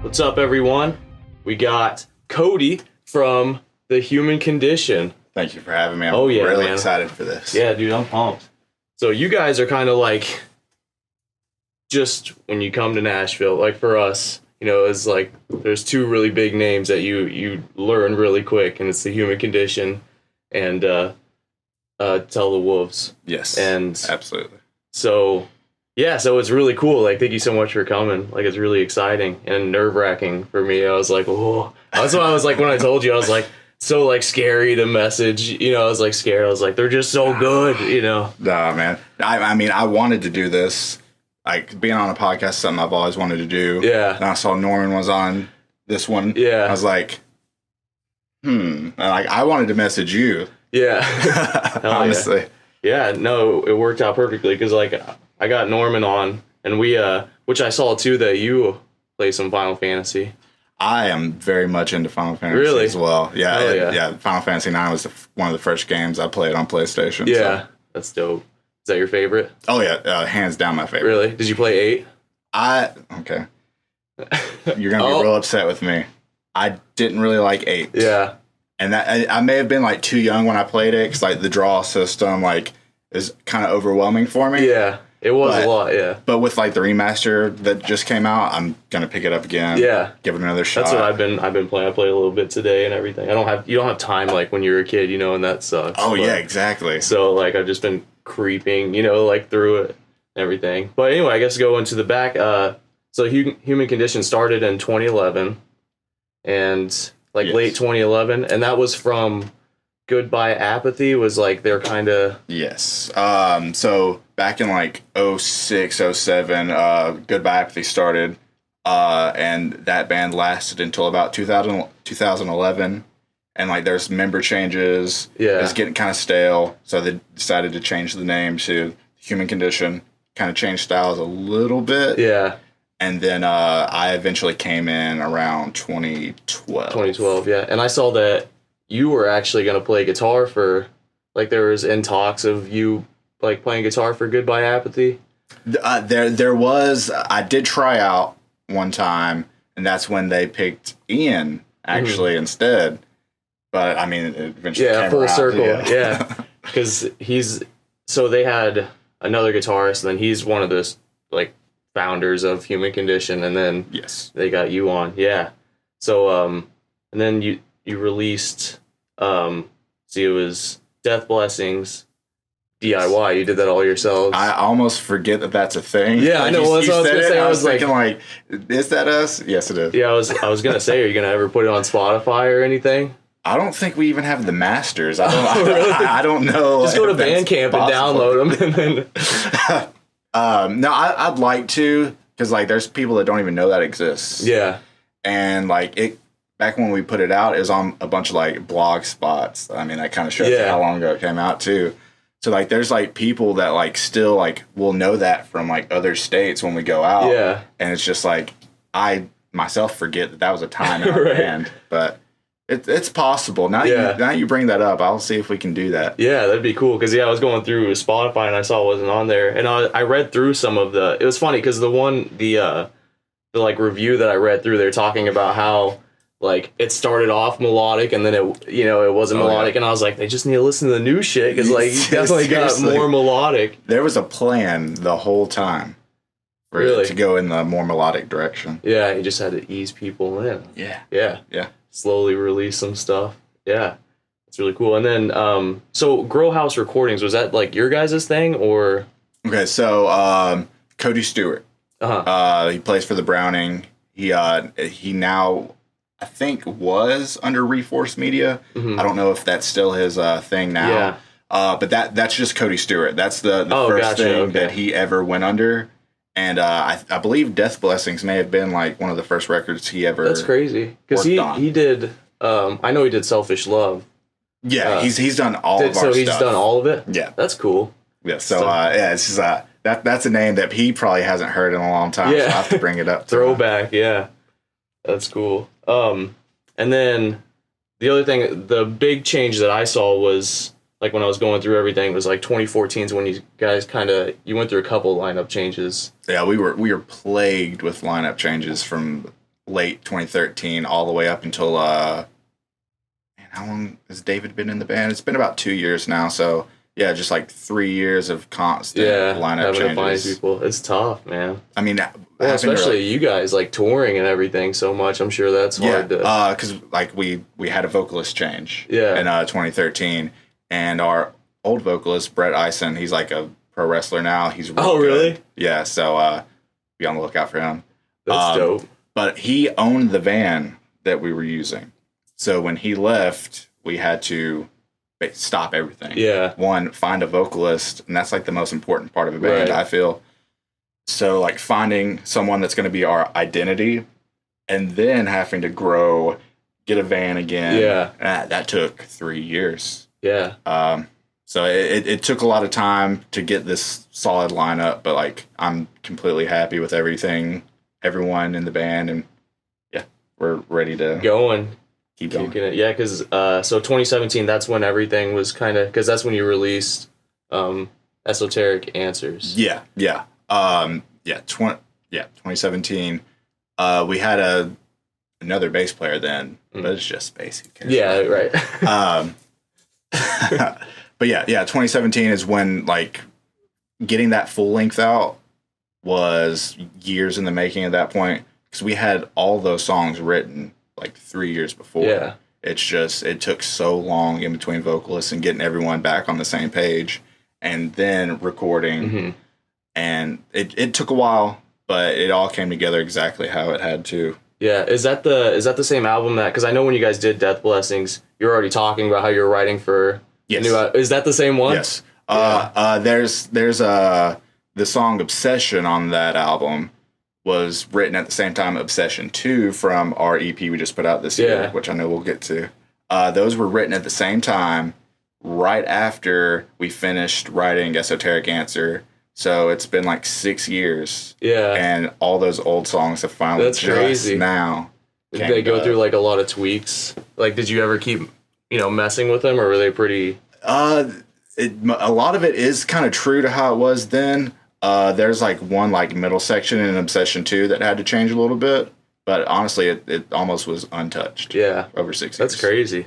What's up, everyone? We got Koty from The Human Condition. Thank you for having me. I'm really excited for this. Yeah, dude, I'm pumped. So you guys are kind of like, just when you come to Nashville, like for us, you know, it's like there's two really big names that you learn really quick, and it's The Human Condition and Tell the Wolves. Yes, and absolutely. So yeah, so it's really cool. Like, thank you so much for coming. Like, it's really exciting and nerve-wracking for me. I was like, oh. That's why I was like, when I told you, I was like, so like scary to message. You know, I was like scared. I was like, they're just so good, you know? Nah, man. I mean, I wanted to do this. Like, being on a podcast is something I've always wanted to do. Yeah. And I saw Norman was on this one. Yeah. I was like, And like, I wanted to message you. Yeah. Honestly. Yeah, no, it worked out perfectly because, like, I got Norman on, and we, which I saw, too, that you play some Final Fantasy. I am very much into Final Fantasy as well. Yeah, yeah. Final Fantasy 9 was one of the first games I played on PlayStation. Yeah, so. That's dope. Is that your favorite? Oh, yeah, hands down my favorite. Really? Did you play 8? Okay. You're going to be real upset with me. I didn't really like 8. Yeah. And that I may have been, like, too young when I played it, because, like, the draw system, like, is kind of overwhelming for me. Yeah. It was a lot, yeah. But with like the remaster that just came out, I'm gonna pick it up again. Yeah, give it another shot. That's what I've been playing. I played a little bit today and everything. You don't have time like when you're a kid, you know, and that sucks. Oh yeah, exactly. So like I've just been creeping, you know, like through it and everything. But anyway, I guess going to the back. So Human Condition started in 2011, and like late 2011, and that was from Goodbye Apathy. Was like their kind of So back in like 06, 07, Goodbye Apathy started, and that band lasted until about 2011, and like there's member changes. Yeah, it's getting kind of stale, so they decided to change the name to Human Condition. Kind of changed styles a little bit. Yeah, and then I eventually came in around 2012. 2012, yeah, and I saw that you were actually going to play guitar for, like, there was in talks of you like playing guitar for Goodbye Apathy. There was. I did try out one time, and that's when they picked Ian actually instead. But I mean, it eventually came full around. circle. Yeah, because they had another guitarist, and then he's one of the like founders of Human Condition, and then they got you on. Yeah, so and then you released see, it was Death Blessings. DIY, you did that all yourselves. I almost forget that that's a thing. Yeah, I know. Well, that's what I was gonna say. I was thinking, like, is that us? Yes, it is. Yeah, I was gonna say, are you gonna ever put it on Spotify or anything? I don't think we even have the masters. I don't know. Just go to Bandcamp and download them, and then. No, I'd like to, because like there's people that don't even know that exists. Yeah, and like it. Back when we put it out, it was on a bunch of like blog spots. I mean, that kind of shows you how long ago it came out too. So like, there's like people that like still like will know that from like other states when we go out. Yeah, and it's just like I myself forget that was a time in our band, but it's possible. Now you bring that up, I'll see if we can do that. Yeah, that'd be cool. Because I was going through Spotify and I saw it wasn't on there, and I read through some of the. It was funny because the like review that I read through, they're talking about how, like, it started off melodic and then it wasn't melodic, and I was like, they just need to listen to the new shit because like you definitely got more melodic. There was a plan the whole time for it to go in the more melodic direction. Yeah, you just had to ease people in. Yeah. Slowly release some stuff. Yeah, it's really cool. And then so Grow House Recordings, was that like your guys' thing or? Okay, so Cody Stewart. He plays for the Browning. He now, I think, was under Reforce Media. I don't know if that's still his thing now. Yeah. But that's just Cody Stewart. That's the first thing that he ever went under. And I believe Death Blessings may have been like one of the first records he ever. That's crazy because he did. I know he did Selfish Love. Yeah, he's done all of our stuff. So he's done all of it. Yeah, that's cool. Yeah. So it's just that's a name that he probably hasn't heard in a long time. Yeah. So I have to bring it up. Throwback. Yeah. That's cool. And then the other thing, the big change that I saw was like when I was going through everything was like 2014 is when you guys you went through a couple lineup changes. Yeah, we were plagued with lineup changes from late 2013 all the way up until man, how long has David been in the band? It's been about 2 years now. So yeah, just like 3 years of constant lineup changes. To find people, it's tough, man. I mean, well, especially you guys like touring and everything so much. I'm sure that's hard to. Because like we had a vocalist change. In 2013, and our old vocalist Brett Eisen, he's like a pro wrestler now. He's really really? Good. Yeah. So be on the lookout for him. That's dope. But he owned the van that we were using, so when he left, we had to stop everything. Yeah. One, find a vocalist, and that's like the most important part of a band, I feel. So like finding someone that's going to be our identity, and then having to grow, get a van again. Yeah. That took 3 years. Yeah. So it took a lot of time to get this solid lineup, but like I'm completely happy with everyone in the band, and yeah, we're ready to keep going. It. Yeah, because so 2017, that's when everything was because that's when you released Esoteric Answers. Yeah. 2017. We had another bass player then, but it's just bass. Who cares? Yeah, right. But yeah, 2017 is when like getting that full length out was years in the making at that point, because we had all those songs written like 3 years before. Yeah. It's just, it took so long in between vocalists and getting everyone back on the same page and then recording. Mm-hmm. And it took a while, but it all came together exactly how it had to. Yeah. Is that the same album because I know when you guys did Death Blessings, you're already talking about how you're writing for yes. new, is that the same one? Yes. There's the song Obsession on that album was written at the same time Obsession 2 from our EP we just put out this year, which I know we'll get to. Those were written at the same time, right after we finished writing Esoteric Answer. So it's been like 6 years. Yeah. And all those old songs have finally That's crazy. Now. Did they go through like a lot of tweaks? Like, did you ever keep, messing with them, or were they pretty... a lot of it is kind of true to how it was then. There's like one like middle section in Obsession 2 that had to change a little bit, but honestly it almost was untouched. Yeah. Over 6 years. That's crazy.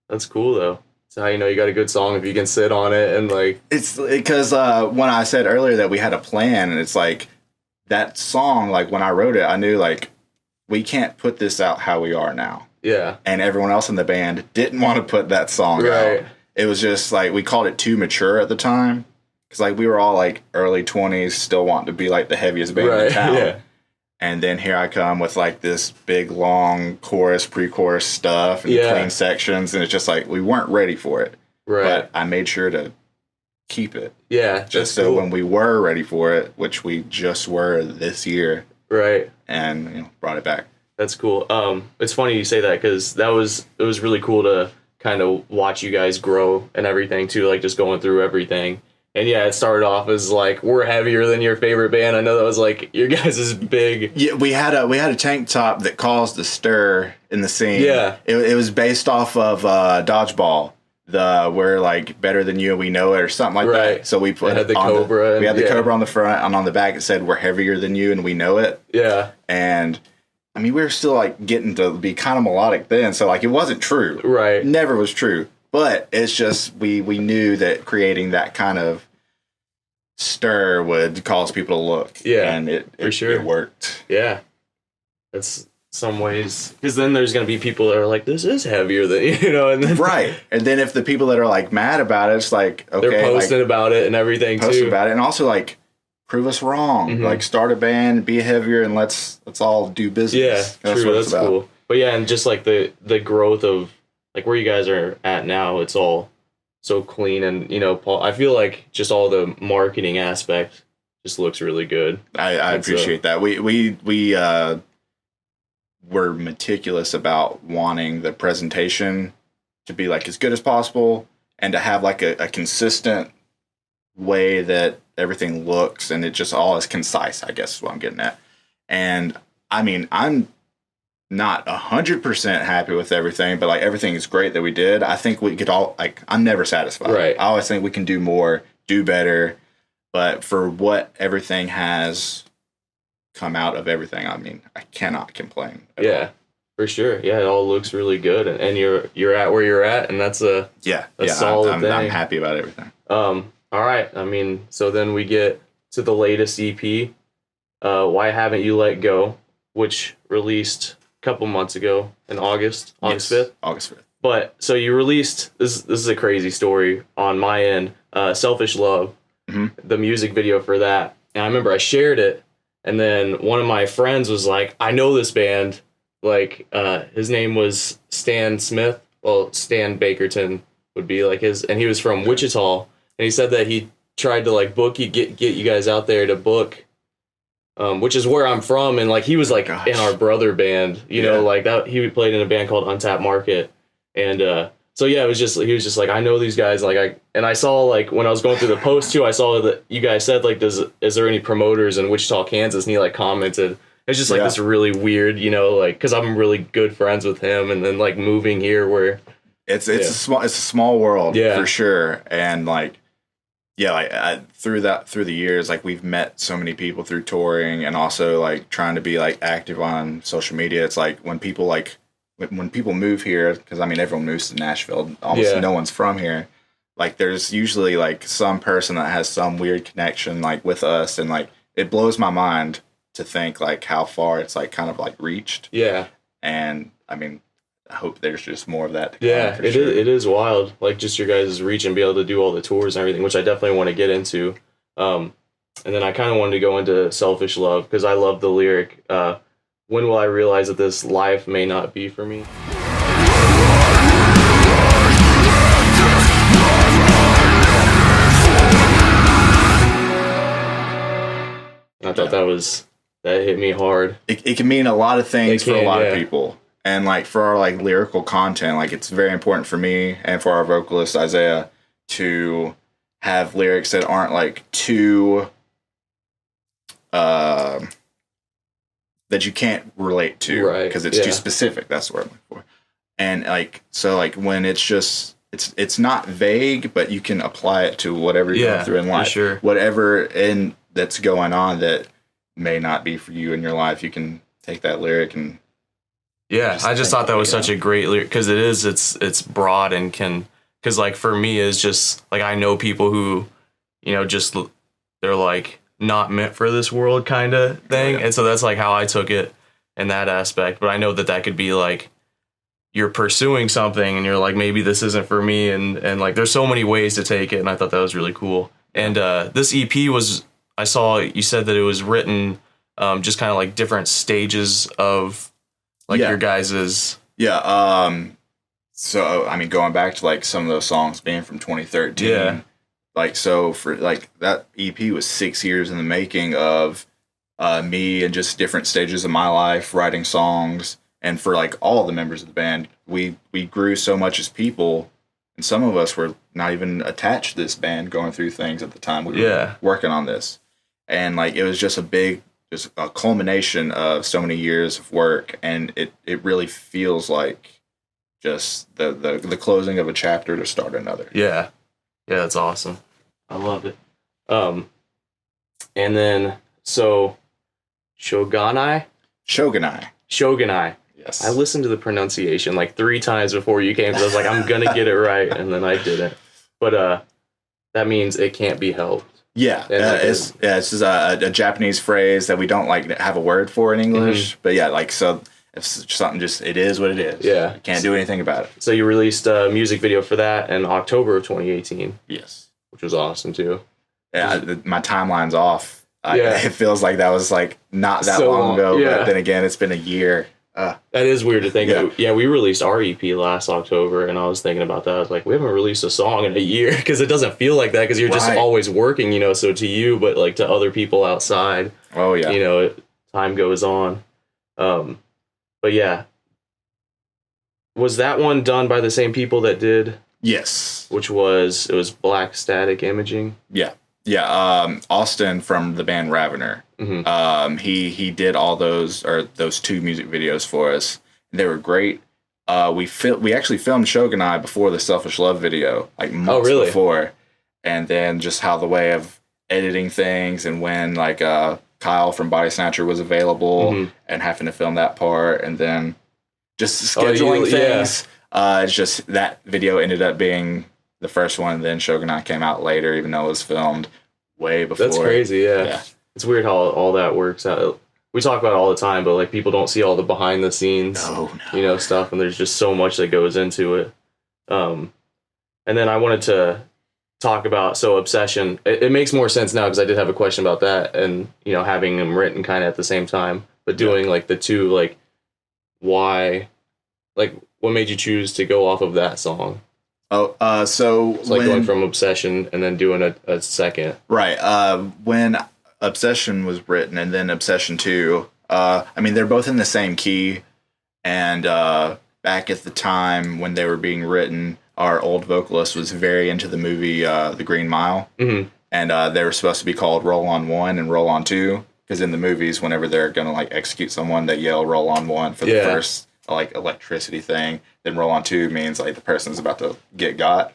That's cool though. So how you know you got a good song if you can sit on it and like... It's because when I said earlier that we had a plan, and it's like that song, like when I wrote it, I knew like we can't put this out how we are now. Yeah. And everyone else in the band didn't want to put that song out. It was just like we called it too mature at the time. Because like we were all like early 20s, still wanting to be like the heaviest band in town. Yeah. And then here I come with like this big long chorus, pre-chorus stuff and clean sections, and it's just like we weren't ready for it. Right. But I made sure to keep it. Yeah. Just so when we were ready for it, which we just were this year. Right. And brought it back. That's cool. It's funny you say that, because it was really cool to kind of watch you guys grow and everything too, like just going through everything. And yeah, it started off as like, we're heavier than your favorite band. I know that was like your guys' big. Yeah, we had a tank top that caused a stir in the scene. Yeah, it was based off of Dodgeball. We're like better than you and we know it, or something like that. So we put the Cobra. We had the Cobra on the front, and on the back it said, "We're heavier than you and we know it." Yeah, and I mean we were still like getting to be kind of melodic then, so like it wasn't true. Right, never was true. But it's just we knew that creating that kind of stir would cause people to look. Yeah, and it worked. Yeah, that's some ways, because then there's going to be people that are like, this is heavier than, and then right. And then if the people that are like mad about it, it's like, okay, they're posting about it and everything posting about it, and also like prove us wrong. Mm-hmm. Like start a band, be heavier, and let's all do business. Yeah, true. That's cool. But yeah, and just like the growth of like where you guys are at now, it's all so clean, and Paul, I feel like just all the marketing aspect just looks really good. I appreciate that. We were meticulous about wanting the presentation to be like as good as possible, and to have like a consistent way that everything looks, and it just all is concise, I guess is what I'm getting at. And I mean, I'm not 100% happy with everything, but like everything is great that we did. I think we could all, like, I'm never satisfied. Right. I always think we can do more, do better. But for what everything has come out of everything, I mean, I cannot complain at all. For sure. Yeah, it all looks really good, and you're at where you're at, and that's a solid thing. I'm happy about everything. All right. I mean, so then we get to the latest EP, Why Haven't You Let Go, which released a couple months ago in August 5th. August 5th. But so you released this is a crazy story on my end. Selfish Love, the music video for that, and I remember I shared it, and then one of my friends was like, "I know this band." Like, his name was Stan Smith. Well, Stan Bakerton would be like his, and he was from Wichita, and he said that he tried to like book you, get you guys out there to book, which is where I'm from, and like he was like in our brother band, you know, like that. He played in a band called Untapped Market, and so yeah, he was just like, I know these guys, like I saw like when I was going through the post too, I saw that you guys said like, is there any promoters in Wichita, Kansas, and he like commented. It's just like this really weird, you know, like, because I'm really good friends with him, and then like moving here where it's a small world for sure, and like through the years, like we've met so many people through touring, and also like trying to be like active on social media. It's like when people move here, because I mean everyone moves to Nashville, almost no one's from here. Like there's usually like some person that has some weird connection like with us, and like it blows my mind to think like how far it's like kind of like reached. Yeah. And I mean, I hope there's just more of that to come. It is wild. Like just your guys' reach and be able to do all the tours and everything, which I definitely want to get into. And then I kind of wanted to go into Selfish Love because I love the lyric, when will I realize that this life may not be for me? I thought that hit me hard. It can mean a lot of things for a lot of people. And like for our like lyrical content, like it's very important for me and for our vocalist Isaiah to have lyrics that aren't like too that you can't relate to, right? Because it's too specific. That's what I'm looking for. And like so, like when it's just it's not vague, but you can apply it to whatever you're going through in life, whatever that's going on that may not be for you in your life. You can take that lyric and I just thought that was such a great lyric because it's broad and because like for me it's just like I know people who, you know, just they're like not meant for this world kind of thing, and so that's like how I took it in that aspect. But I know that could be like you're pursuing something and you're like, maybe this isn't for me, and like there's so many ways to take it, and I thought that was really cool. And this EP was, I saw you said that it was written just kind of like different stages of like your guys's so I mean going back to like some of those songs being from 2013, like so for like that EP was 6 years in the making of me and just different stages of my life writing songs. And for like all the members of the band, we grew so much as people, and some of us were not even attached to this band going through things at the time we were working on this. And like it was just a culmination of so many years of work, and it really feels like just the closing of a chapter to start another. Yeah, that's awesome. I love it. And then so Shogunai. Yes. I listened to the pronunciation like 3 times before you came, because I was like, I'm gonna get it right, and then I didn't. But that means it can't be helped. Yeah, it's just a Japanese phrase that we don't like have a word for in English. But yeah, like so, if something just it is what it is. Yeah, you can't do anything about it. So you released a music video for that in October of 2018. Yes, which was awesome too. Yeah, my timeline's off. It feels like that was like not that so long ago. But then again, it's been a year. That is weird to think of. Yeah, we released our EP last October, and I was thinking about that. I was like, we haven't released a song in a year, because it doesn't feel like that, because you're just always working, you know, so to you, but like to other people outside, you know, time goes on. But yeah. Was that one done by the same people that did? Yes. It was Black Static Imaging? Yeah. Austin from the band Ravener. He did all those two music videos for us. They were great. We actually filmed Shogunai before the Selfish Love video, like months before, and then just how the way of editing things and when like Kyle from Body Snatcher was available and having to film that part, and then just scheduling things. It's just that video ended up being the first one, and then Shogunai came out later, even though it was filmed way before. That's crazy, yeah. It's weird how all that works out. We talk about it all the time, but like people don't see all the behind the scenes, stuff, and there's just so much that goes into it. And then I wanted to talk about Obsession. It makes more sense now because I did have a question about that, and having them written kind of at the same time, but doing like the two, like why, like what made you choose to go off of that song? So it's like going from Obsession and then doing a second. Right. When Obsession was written and then Obsession 2, they're both in the same key. And back at the time when they were being written, our old vocalist was very into the movie The Green Mile. And they were supposed to be called Roll On 1 and Roll On 2. Because in the movies, whenever they're going to like execute someone, they yell Roll On 1 for the first like electricity thing. Then Roll On 2 means like the person's about to get got.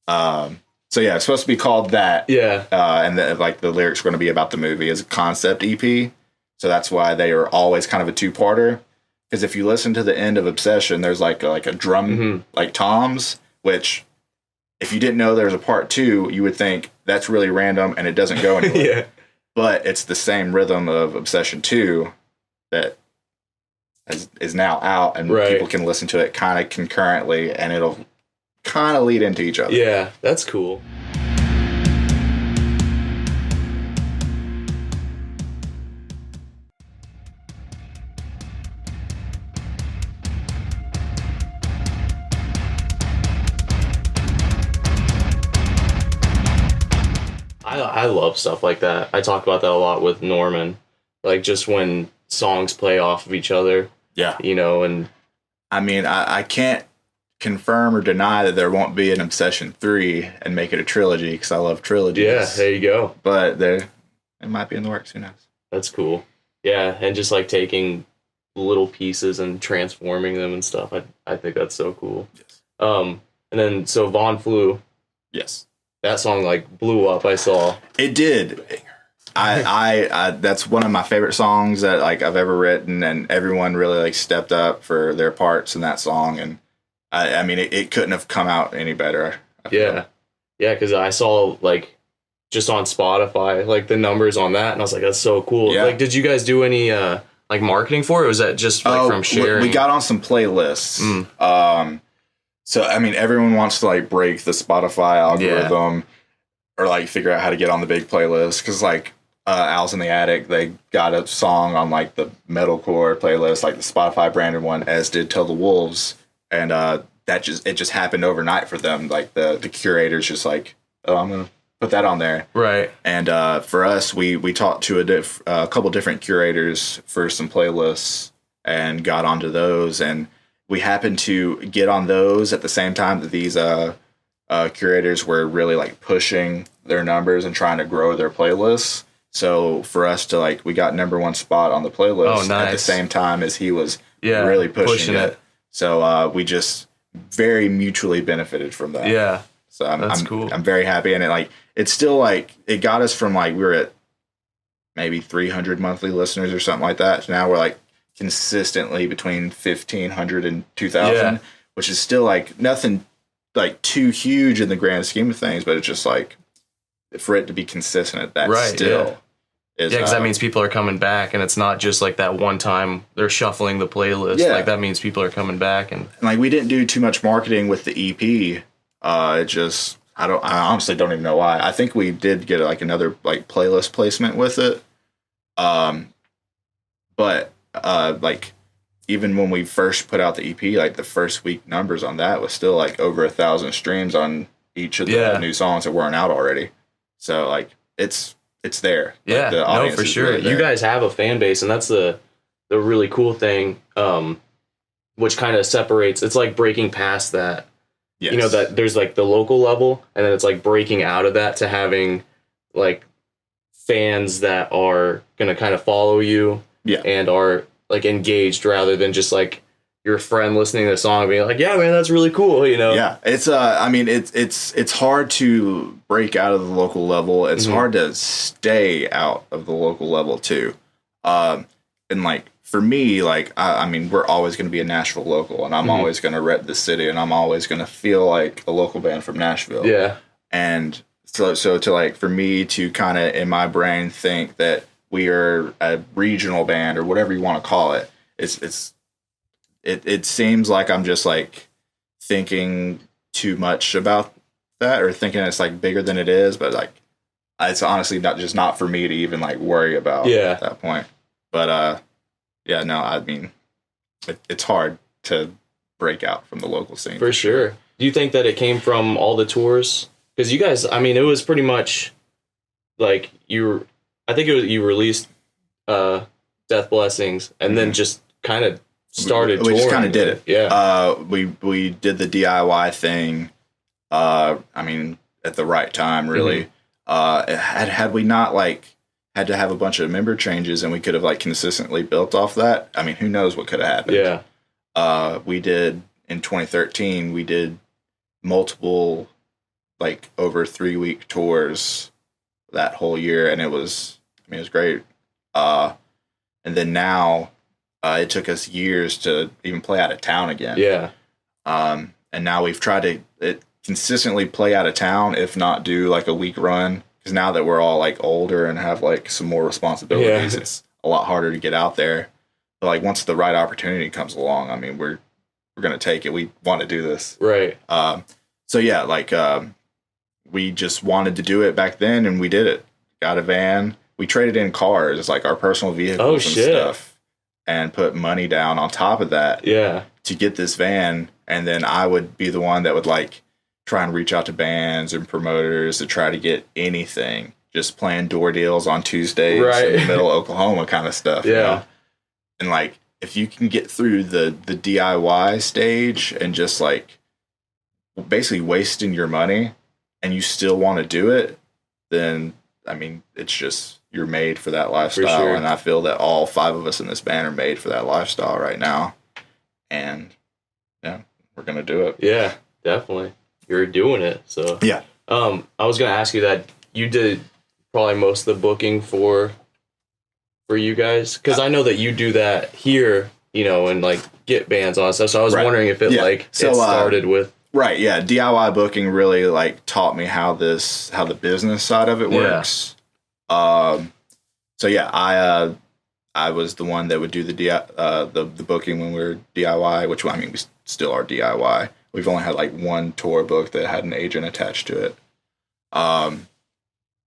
So yeah, it's supposed to be called that. Yeah. And the lyrics are going to be about the movie as a concept EP. So that's why they are always kind of a two-parter. Because if you listen to the end of Obsession, there's like a drum, like toms, which if you didn't know there was a part 2, you would think that's really random and it doesn't go anywhere. But it's the same rhythm of Obsession 2 that is now out, and people can listen to it kind of concurrently, and it'll kind of lead into each other. Yeah, that's cool. I love stuff like that. I talk about that a lot with Norman. Like, just when songs play off of each other. Yeah. And... I can't confirm or deny that there won't be an Obsession 3 and make it a trilogy, because I love trilogies. Yeah, there you go. But it might be in the works. Who knows? That's cool. Yeah, and just, like, taking little pieces and transforming them and stuff. I think that's so cool. Yes. And then, Von Flew. Yes. That song like blew up. I saw it did. I that's one of my favorite songs that like I've ever written, and everyone really like stepped up for their parts in that song, and it couldn't have come out any better. Yeah, because I saw like just on Spotify like the numbers on that, and I was like, that's so cool. Yeah. Like, did you guys do any like marketing for it? Or was that just like from sharing? We got on some playlists. So, everyone wants to, like, break the Spotify algorithm or, like, figure out how to get on the big playlist. Because, like, Owls in the Attic, they got a song on, like, the metalcore playlist, like the Spotify branded one, as did Tell the Wolves. And it just happened overnight for them. Like, the curators just like, oh, I'm going to put that on there. Right. And for us, we talked to a couple different curators for some playlists and got onto those, and we happened to get on those at the same time that these curators were really like pushing their numbers and trying to grow their playlists. So for us to like, we got #1 spot on the playlist at the same time as he was really pushing it. So we just very mutually benefited from that. Yeah. So I'm cool. I'm very happy. And it's still like, it got us from like, we were at maybe 300 monthly listeners or something like that. So now we're like, consistently between 1,500 and 2,000, which is still like nothing like too huge in the grand scheme of things, but it's just like for it to be consistent at that still is because that means people are coming back, and it's not just like that one time they're shuffling the playlist. Yeah. Like that means people are coming back, and like we didn't do too much marketing with the EP. It just I honestly don't even know why. I think we did get like another like playlist placement with it, but. Like even when we first put out the EP, like the first week numbers on that was still like over 1,000 streams on each of the new songs that weren't out already. So like it's there. Yeah, like, no, for sure. Really you guys have a fan base, and that's the really cool thing, which kind of separates. It's like breaking past that. Yes. That there's like the local level, and then it's like breaking out of that to having like fans that are gonna kind of follow you, and are like engaged rather than just like your friend listening to the song and being like, yeah, man, that's really cool, you know? Yeah, it's I mean, it's hard to break out of the local level. It's hard to stay out of the local level too. And like for me, like I mean, we're always going to be a Nashville local, and I'm always going to rep the city, and I'm always going to feel like a local band from Nashville. Yeah, and so to like for me to kind of in my brain think that we are a regional band or whatever you want to call it, it seems like I'm just like thinking too much about that, or thinking it's like bigger than it is, but like it's honestly not for me to even like worry about at that point. But yeah, no, I mean it's hard to break out from the local scene for sure. Do you think that it came from all the tours? Because you guys, I mean, it was pretty much like you released Death Blessings and then just kind of started touring. We just kind of did it. Yeah. We did the DIY thing, I mean, at the right time, really. Had we not like had to have a bunch of member changes and we could have like consistently built off that, I mean, who knows what could have happened. Yeah. We did in 2013, we did multiple like over 3-week tours that whole year, and it was great. And then now it took us years to even play out of town again. Yeah. And now we've tried to consistently play out of town, if not do like a week run. Because now that we're all like older and have like some more responsibilities, it's a lot harder to get out there. But like once the right opportunity comes along, I mean, we're gonna take it. We want to do this, right? So yeah, like we just wanted to do it back then, and we did it. Got a van. We traded in cars, like our personal vehicles and stuff, and put money down on top of that. Yeah. To get this van, and then I would be the one that would like try and reach out to bands and promoters to try to get anything. Just playing door deals on Tuesdays in the middle of Oklahoma kind of stuff. Yeah. You know? And like if you can get through the DIY stage and just like basically wasting your money and you still want to do it, then I mean, it's just you're made for that lifestyle. For sure. And I feel that all 5 of us in this band are made for that lifestyle right now. And yeah, we're gonna do it. Yeah, definitely. You're doing it. So yeah. I was gonna ask you that you did probably most of the booking for you guys, because I know that you do that here, you know, and like get bands on stuff. So I was wondering if it it started with right. Yeah, DIY booking really like taught me how the business side of it works. So yeah, I was the one that would do the booking when we were DIY, which I mean we still are DIY. We've only had like one tour book that had an agent attached to it. And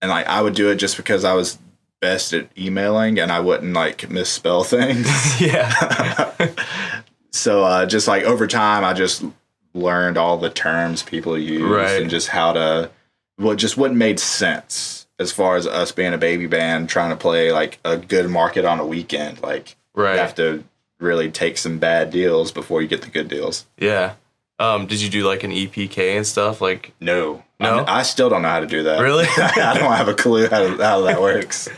like I would do it just because I was best at emailing and I wouldn't like misspell things. Yeah. So just like over time, I just learned all the terms people use and just how to, just what made sense as far as us being a baby band trying to play like a good market on a weekend. Like you have to really take some bad deals before you get the good deals. Yeah. Did you do like an EPK and stuff? Like no, I still don't know how to do that. Really? I don't have a clue how that works.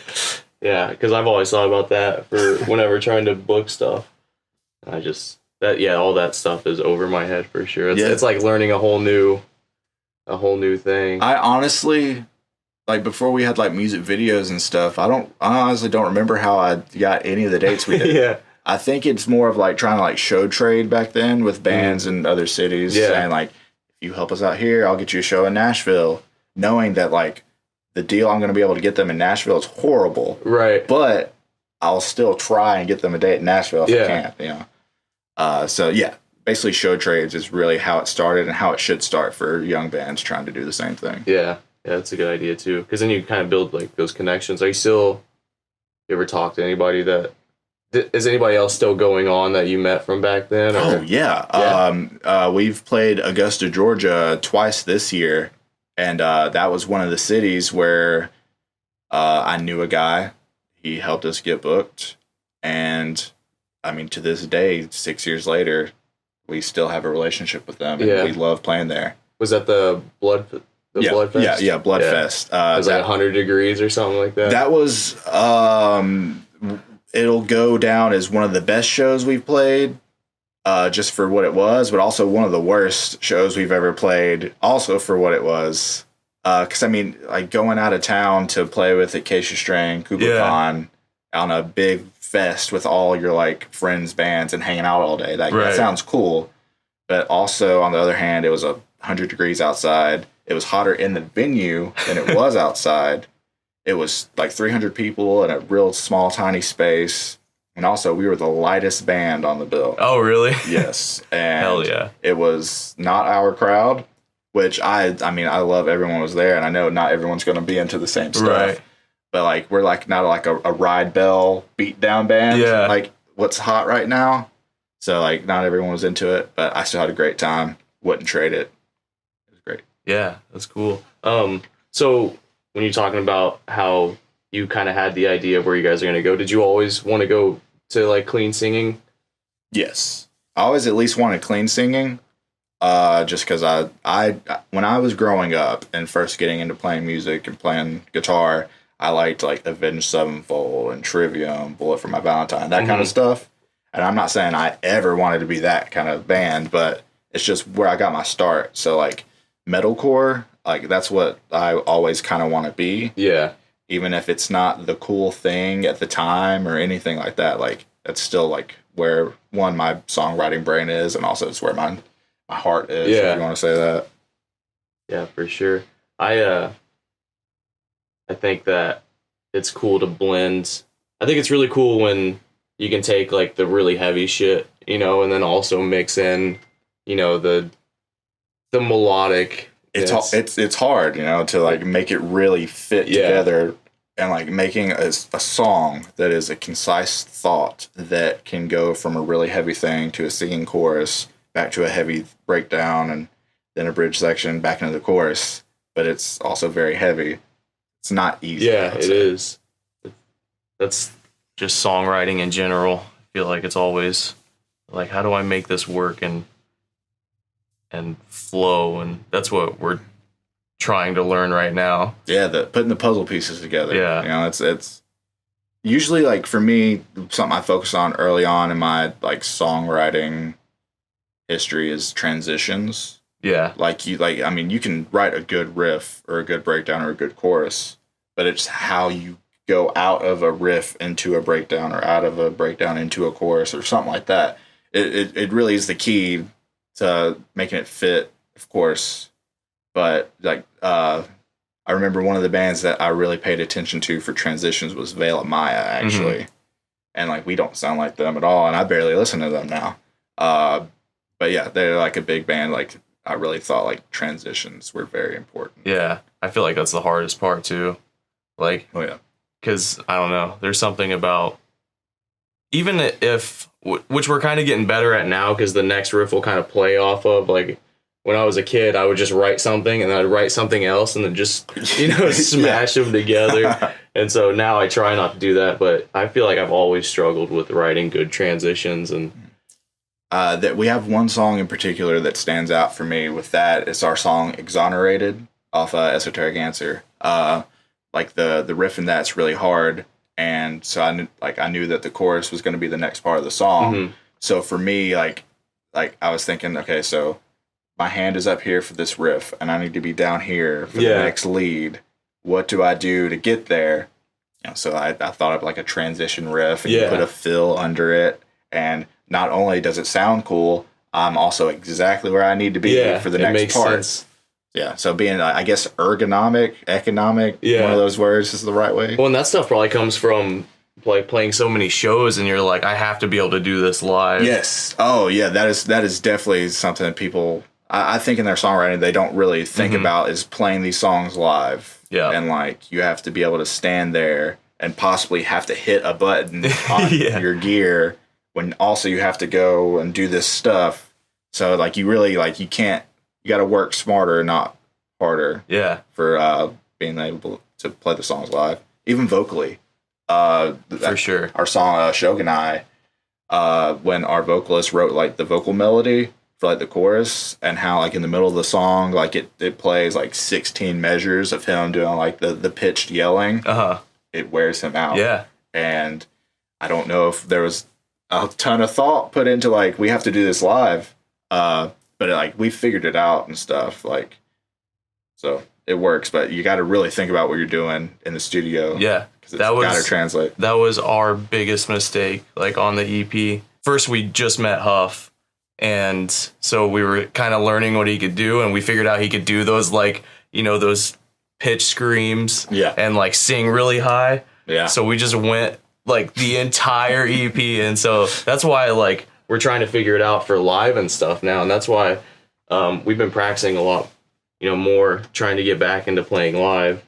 Yeah, because I've always thought about that for whenever trying to book stuff. I just all that stuff is over my head for sure. It's like learning a whole new thing. I honestly, like before we had like music videos and stuff, I honestly don't remember how I got any of the dates we did. Yeah. I think it's more of like trying to like show trade back then with bands in other cities. Yeah. Saying like, if you help us out here, I'll get you a show in Nashville. Knowing that like the deal I'm going to be able to get them in Nashville is horrible. Right. But I'll still try and get them a date in Nashville if I can, you know. So yeah, basically show trades is really how it started and how it should start for young bands trying to do the same thing. Yeah. Yeah, that's a good idea too. Because then you kind of build like those connections. You ever talk to anybody that, is anybody else still going on that you met from back then? Or? Oh, yeah. We've played Augusta, Georgia twice this year. And that was one of the cities where I knew a guy. He helped us get booked. And, I mean, to this day, 6 years later, we still have a relationship with them. And we love playing there. Was that the Blood The Bloodfest? Yeah, Bloodfest. It was like 100 degrees or something like that. That was, it'll go down as one of the best shows we've played, just for what it was, but also one of the worst shows we've ever played, also for what it was. Because, I mean, like, going out of town to play with Acacia Strain, Kubla Khan, on a big fest with all your, like, friends' bands and hanging out all day, that sounds cool. But also, on the other hand, it was 100 degrees outside. It was hotter in the venue than it was outside. It was like 300 people in a real small, tiny space. And also, we were the lightest band on the bill. Oh, really? Yes. And hell yeah. It was not our crowd, which I mean, I love everyone was there. And I know not everyone's going to be into the same stuff. Right. But, like, we're like not like a Ride Bell beatdown band. Yeah. Like, what's hot right now. So, like, not everyone was into it. But I still had a great time. Wouldn't trade it. It was great. Yeah, that's cool. So when you're talking about how you kind of had the idea of where you guys are going to go, did you always want to go to like clean singing? Yes. I always at least wanted clean singing. Just because I when I was growing up and first getting into playing music and playing guitar, I liked like Avenged Sevenfold and Trivium, Bullet for My Valentine, that kind of stuff. And I'm not saying I ever wanted to be that kind of band, but it's just where I got my start. So like metalcore, like that's what I always kind of want to be. Yeah. Even if it's not the cool thing at the time or anything like that, like that's still like where my songwriting brain is, and also it's where my heart is. Yeah. If you want to say that. Yeah, for sure. I think that it's cool to blend. I think it's really cool when you can take like the really heavy shit, and then also mix in, the melodic. It's hard, to like make it really fit together, and like making a song that is a concise thought that can go from a really heavy thing to a singing chorus back to a heavy breakdown and then a bridge section back into the chorus, but it's also very heavy. It's not easy. Yeah, it is. That's just songwriting in general. I feel like it's always like, how do I make this work and flow? And that's what we're trying to learn right now. Yeah, putting the puzzle pieces together. Yeah. It's usually like for me, something I focus on early on in my like songwriting history is transitions. Yeah. I mean, you can write a good riff or a good breakdown or a good chorus, but it's how you go out of a riff into a breakdown or out of a breakdown into a chorus or something like that. It really is the key to making it fit, of course. But like, I remember one of the bands that I really paid attention to for transitions was Veil of Maya, actually. And like, we don't sound like them at all, and I barely listen to them now. But yeah, they're like a big band. Like, I really thought like transitions were very important. Yeah, I feel like that's the hardest part too. Like, oh yeah, because I don't know, there's something about, even if, which we're kind of getting better at now, because the next riff will kind of play off of, like, when I was a kid, I would just write something and then I'd write something else and then just, smash them together. And so now I try not to do that, but I feel like I've always struggled with writing good transitions. And that we have one song in particular that stands out for me with that. It's our song Exonerated off Esoteric Answer. Like the riff in that's really hard. And so I knew that the chorus was going to be the next part of the song. So for me, like I was thinking, okay, so my hand is up here for this riff and I need to be down here for the next lead. What do I do to get there? So I thought of like a transition riff and you put a fill under it. And not only does it sound cool, I'm also exactly where I need to be for the next part. Sense. Yeah, so being, I guess, economic, one of those words is the right way. Well, and that stuff probably comes from like playing so many shows and you're like, I have to be able to do this live. Yes. Oh, yeah, that is definitely something that people, I think in their songwriting, they don't really think about is playing these songs live. Yeah. And like, you have to be able to stand there and possibly have to hit a button on your gear when also you have to go and do this stuff. So like, you really, like, you got to work smarter, not harder. Yeah. For being able to play the songs live, even vocally. For sure. Our song Shogunai, when our vocalist wrote like the vocal melody for like the chorus, and how like in the middle of the song, like it plays like 16 measures of him doing like the pitched yelling. It wears him out. Yeah. And I don't know if there was a ton of thought put into like, we have to do this live. But like we figured it out and stuff, like, so it works, but you got to really think about what you're doing in the studio. Yeah. Because it's got to translate. That was our biggest mistake, like on the EP. First, we just met Huff. And so we were kind of learning what he could do, and we figured out he could do those, like, you know, those pitch screams and like sing really high. Yeah. So we just went like the entire EP. And so that's why, like, we're trying to figure it out for live and stuff now. And that's why we've been practicing a lot, you know, more trying to get back into playing live.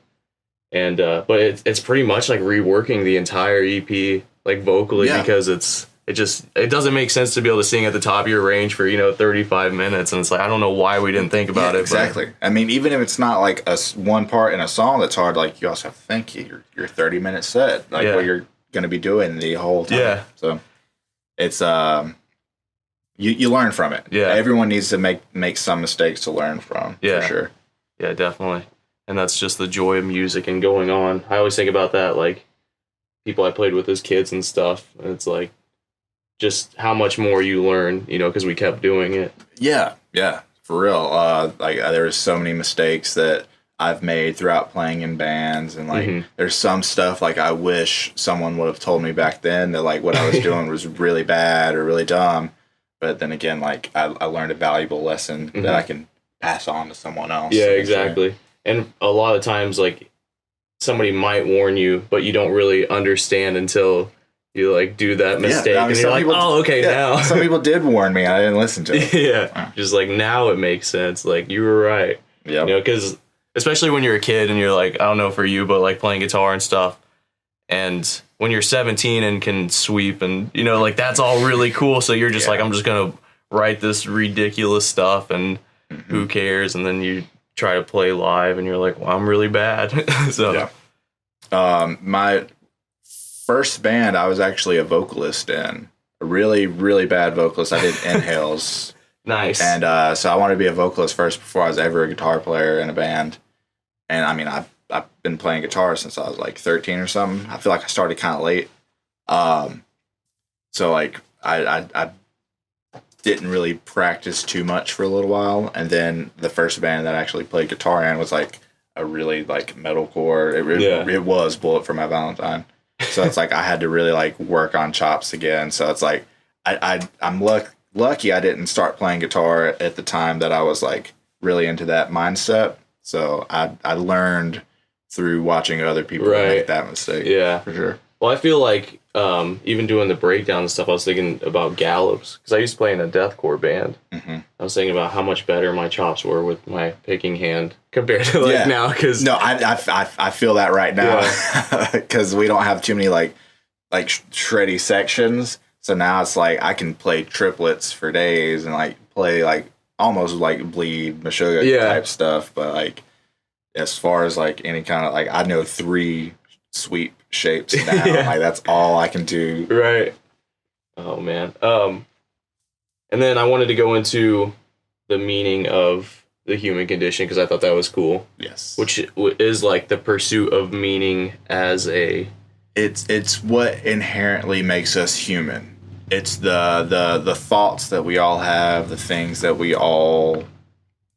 And but it's pretty much like reworking the entire EP, like vocally, because it doesn't make sense to be able to sing at the top of your range for, you know, 35 minutes. And it's like, I don't know why we didn't think about it. Exactly. But. I mean, even if it's not like one part in a song that's hard, like you also have to think your 30-minute set, like what you're going to be doing the whole time. Yeah. So it's, you learn from it. Yeah. Everyone needs to make some mistakes to learn from. Yeah. For sure. Yeah, definitely. And that's just the joy of music and going on. I always think about that, like people I played with as kids and stuff. And it's like, just how much more you learn, you know, because we kept doing it. Yeah, for real. Like there was so many mistakes that I've made throughout playing in bands, and like there's some stuff like I wish someone would have told me back then that like what I was doing was really bad or really dumb. But then again, like I learned a valuable lesson that I can pass on to someone else. Yeah, exactly. And a lot of times, like somebody might warn you, but you don't really understand until you like do that mistake, and you're like, oh, okay, now. Some people did warn me, I didn't listen to it. Just like now it makes sense. Like you were right. Yeah, you know, because especially when you're a kid and you're like, I don't know for you, but like playing guitar and stuff, and when you're 17 and can sweep, and you know, like that's all really cool. So you're just like, I'm just gonna write this ridiculous stuff, and who cares? And then you try to play live, and you're like, well, I'm really bad. So, my first band, I was actually a vocalist in. A really, really bad vocalist. I did inhales. Nice. And so I wanted to be a vocalist first before I was ever a guitar player in a band. And I mean, I've been playing guitar since I was like 13 or something. I feel like I started kind of late. So like I didn't really practice too much for a little while. And then the first band that I actually played guitar in was like a really like metalcore. It was Bullet for My Valentine. So it's like I had to really like work on chops again. So it's like I'm lucky I didn't start playing guitar at the time that I was like really into that mindset. So I learned through watching other people make that mistake. Yeah, for sure. Well, I feel like even doing the breakdown and stuff, I was thinking about gallops because I used to play in a deathcore band. I was thinking about how much better my chops were with my picking hand compared to like now. Because I feel that right now because we don't have too many like shreddy sections. So now it's like I can play triplets for days and like play like almost like bleed Meshuggah type stuff. But like as far as like any kind of like I know 3 sweep shapes now. Like that's all I can do. Right. Oh man. And then I wanted to go into the meaning of the human condition because I thought that was cool. Yes. Which is like the pursuit of meaning as a. It's what inherently makes us human. It's the thoughts that we all have, the things that we all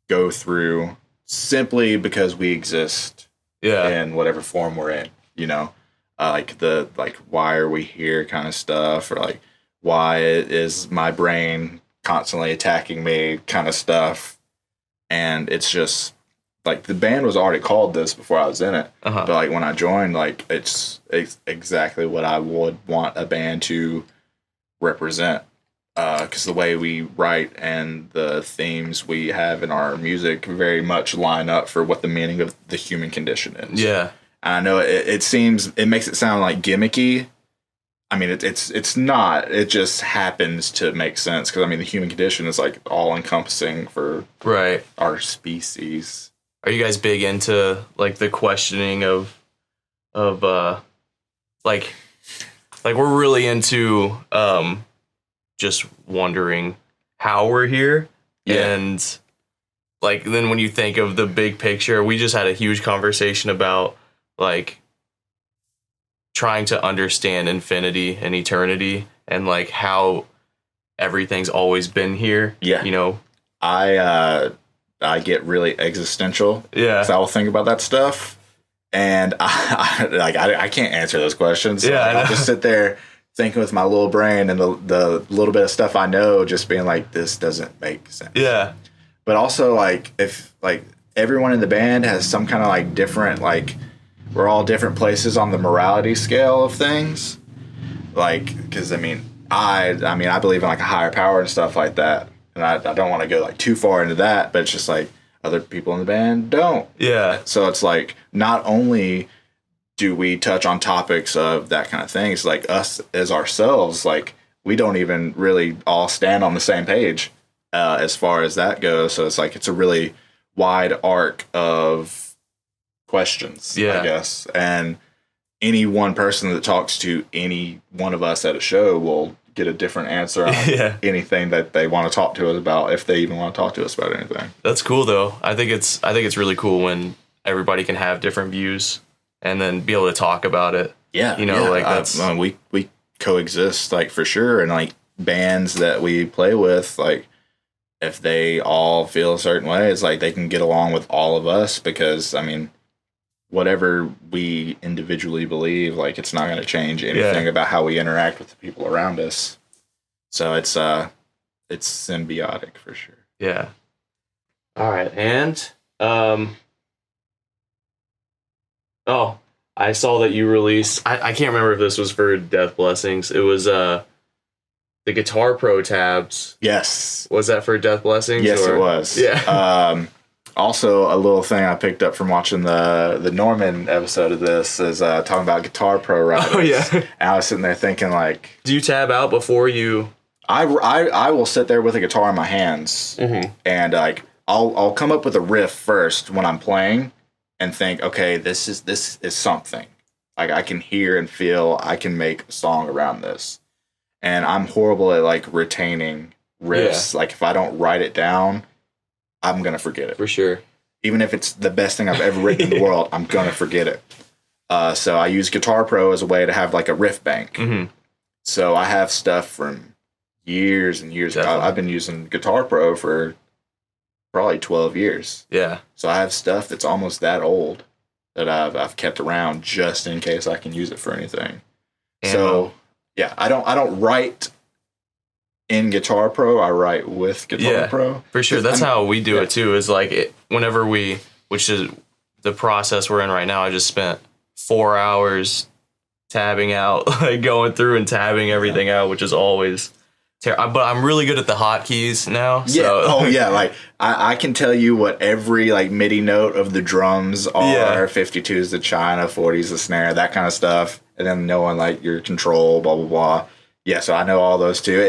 go through simply because we exist. In whatever form we're in. You know, like why are we here kind of stuff, or like why is my brain constantly attacking me kind of stuff. And it's just like the band was already called this before I was in it. But like when I joined, like it's exactly what I would want a band to represent. Because the way we write and the themes we have in our music very much line up for what the meaning of the human condition is. Yeah. And I know it makes it sound like gimmicky. I mean, it's not. It just happens to make sense because I mean, the human condition is like all encompassing for our species. Are you guys big into like the questioning of like we're really into just wondering how we're here, And like, then when you think of the big picture, we just had a huge conversation about like trying to understand infinity and eternity and like how everything's always been here. Yeah. You know, I get really existential. Yeah. So I'll think about that stuff. And I can't answer those questions. Yeah. I'll just sit there thinking with my little brain and the little bit of stuff I know, just being like, this doesn't make sense. Yeah. But also, like, if like everyone in the band has some kind of like different, like, we're all different places on the morality scale of things. Like, because I believe in like a higher power and stuff like that. And I don't want to go like too far into that, but it's just like other people in the band don't. Yeah. So it's like, not only do we touch on topics of that kind of thing, it's like us as ourselves, like we don't even really all stand on the same page as far as that goes. So it's like, it's a really wide arc of questions, I guess. And any one person that talks to any one of us at a show will get a different answer on anything that they want to talk to us about, if they even want to talk to us about anything. That's cool though. I think it's really cool when everybody can have different views and then be able to talk about it. Yeah. You know, like that's we coexist, like, for sure. And like bands that we play with, like, if they all feel a certain way, it's like they can get along with all of us, because I mean, whatever we individually believe, like, it's not going to change anything about how we interact with the people around us. So it's symbiotic for sure. Yeah. All right. And, I saw that you released, I can't remember if this was for Death Blessings. It was, the Guitar Pro tabs. Yes. Was that for Death Blessings? Yes, it was. Yeah. Also, a little thing I picked up from watching the Norman episode of this is talking about Guitar Pro riders. Oh, yeah. And I was sitting there thinking, like, do you tab out before you? I will sit there with a guitar in my hands, and like I'll come up with a riff first when I'm playing, and think, okay, this is something. Like, I can hear and feel I can make a song around this. And I'm horrible at like retaining riffs. Yeah. Like, if I don't write it down, I'm going to forget it. For sure. Even if it's the best thing I've ever written in the world, I'm going to forget it. So I use Guitar Pro as a way to have like a riff bank. Mm-hmm. So I have stuff from years and years ago. I've been using Guitar Pro for probably 12 years. Yeah. So I have stuff that's almost that old that I've kept around just in case I can use it for anything. So yeah, I don't write in Guitar Pro. I write with Guitar Pro. For sure. That's how we do it too, is like whenever which is the process we're in right now, I just spent 4 hours tabbing out, like going through and tabbing everything out, which is always but I'm really good at the hotkeys now. So. Yeah. Oh yeah. Like I can tell you what every like MIDI note of the drums are. 52 is the China, 40 is the snare, that kind of stuff. And then knowing like your control, blah, blah, blah. Yeah. So I know all those too.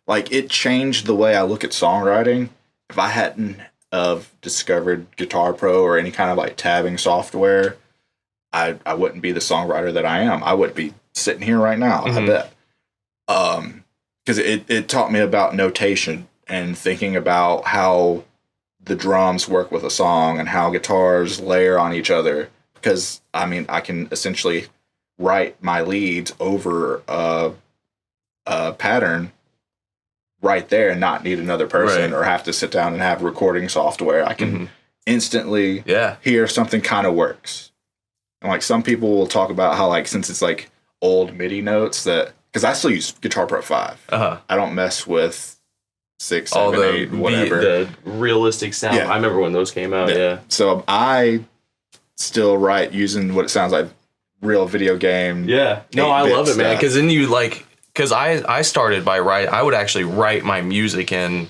It changed the way I look at songwriting. If I hadn't have discovered Guitar Pro or any kind of like tabbing software, I wouldn't be the songwriter that I am. I would be sitting here right now. I bet. Because it taught me about notation and thinking about how the drums work with a song and how guitars layer on each other. Because, I mean, I can essentially write my leads over a pattern right there and not need another person or have to sit down and have recording software. I can instantly hear if something kind of works. And, like, some people will talk about how, like, since it's, like, old MIDI notes that... Because I still use Guitar Pro 5. I don't mess with 6, 7, 8, whatever. The realistic sound. Yeah. I remember when those came out, yeah. So I still write using what it sounds like real video game. Yeah. No, I love it, man. Because then you like... Because I started by writing... I would actually write my music in...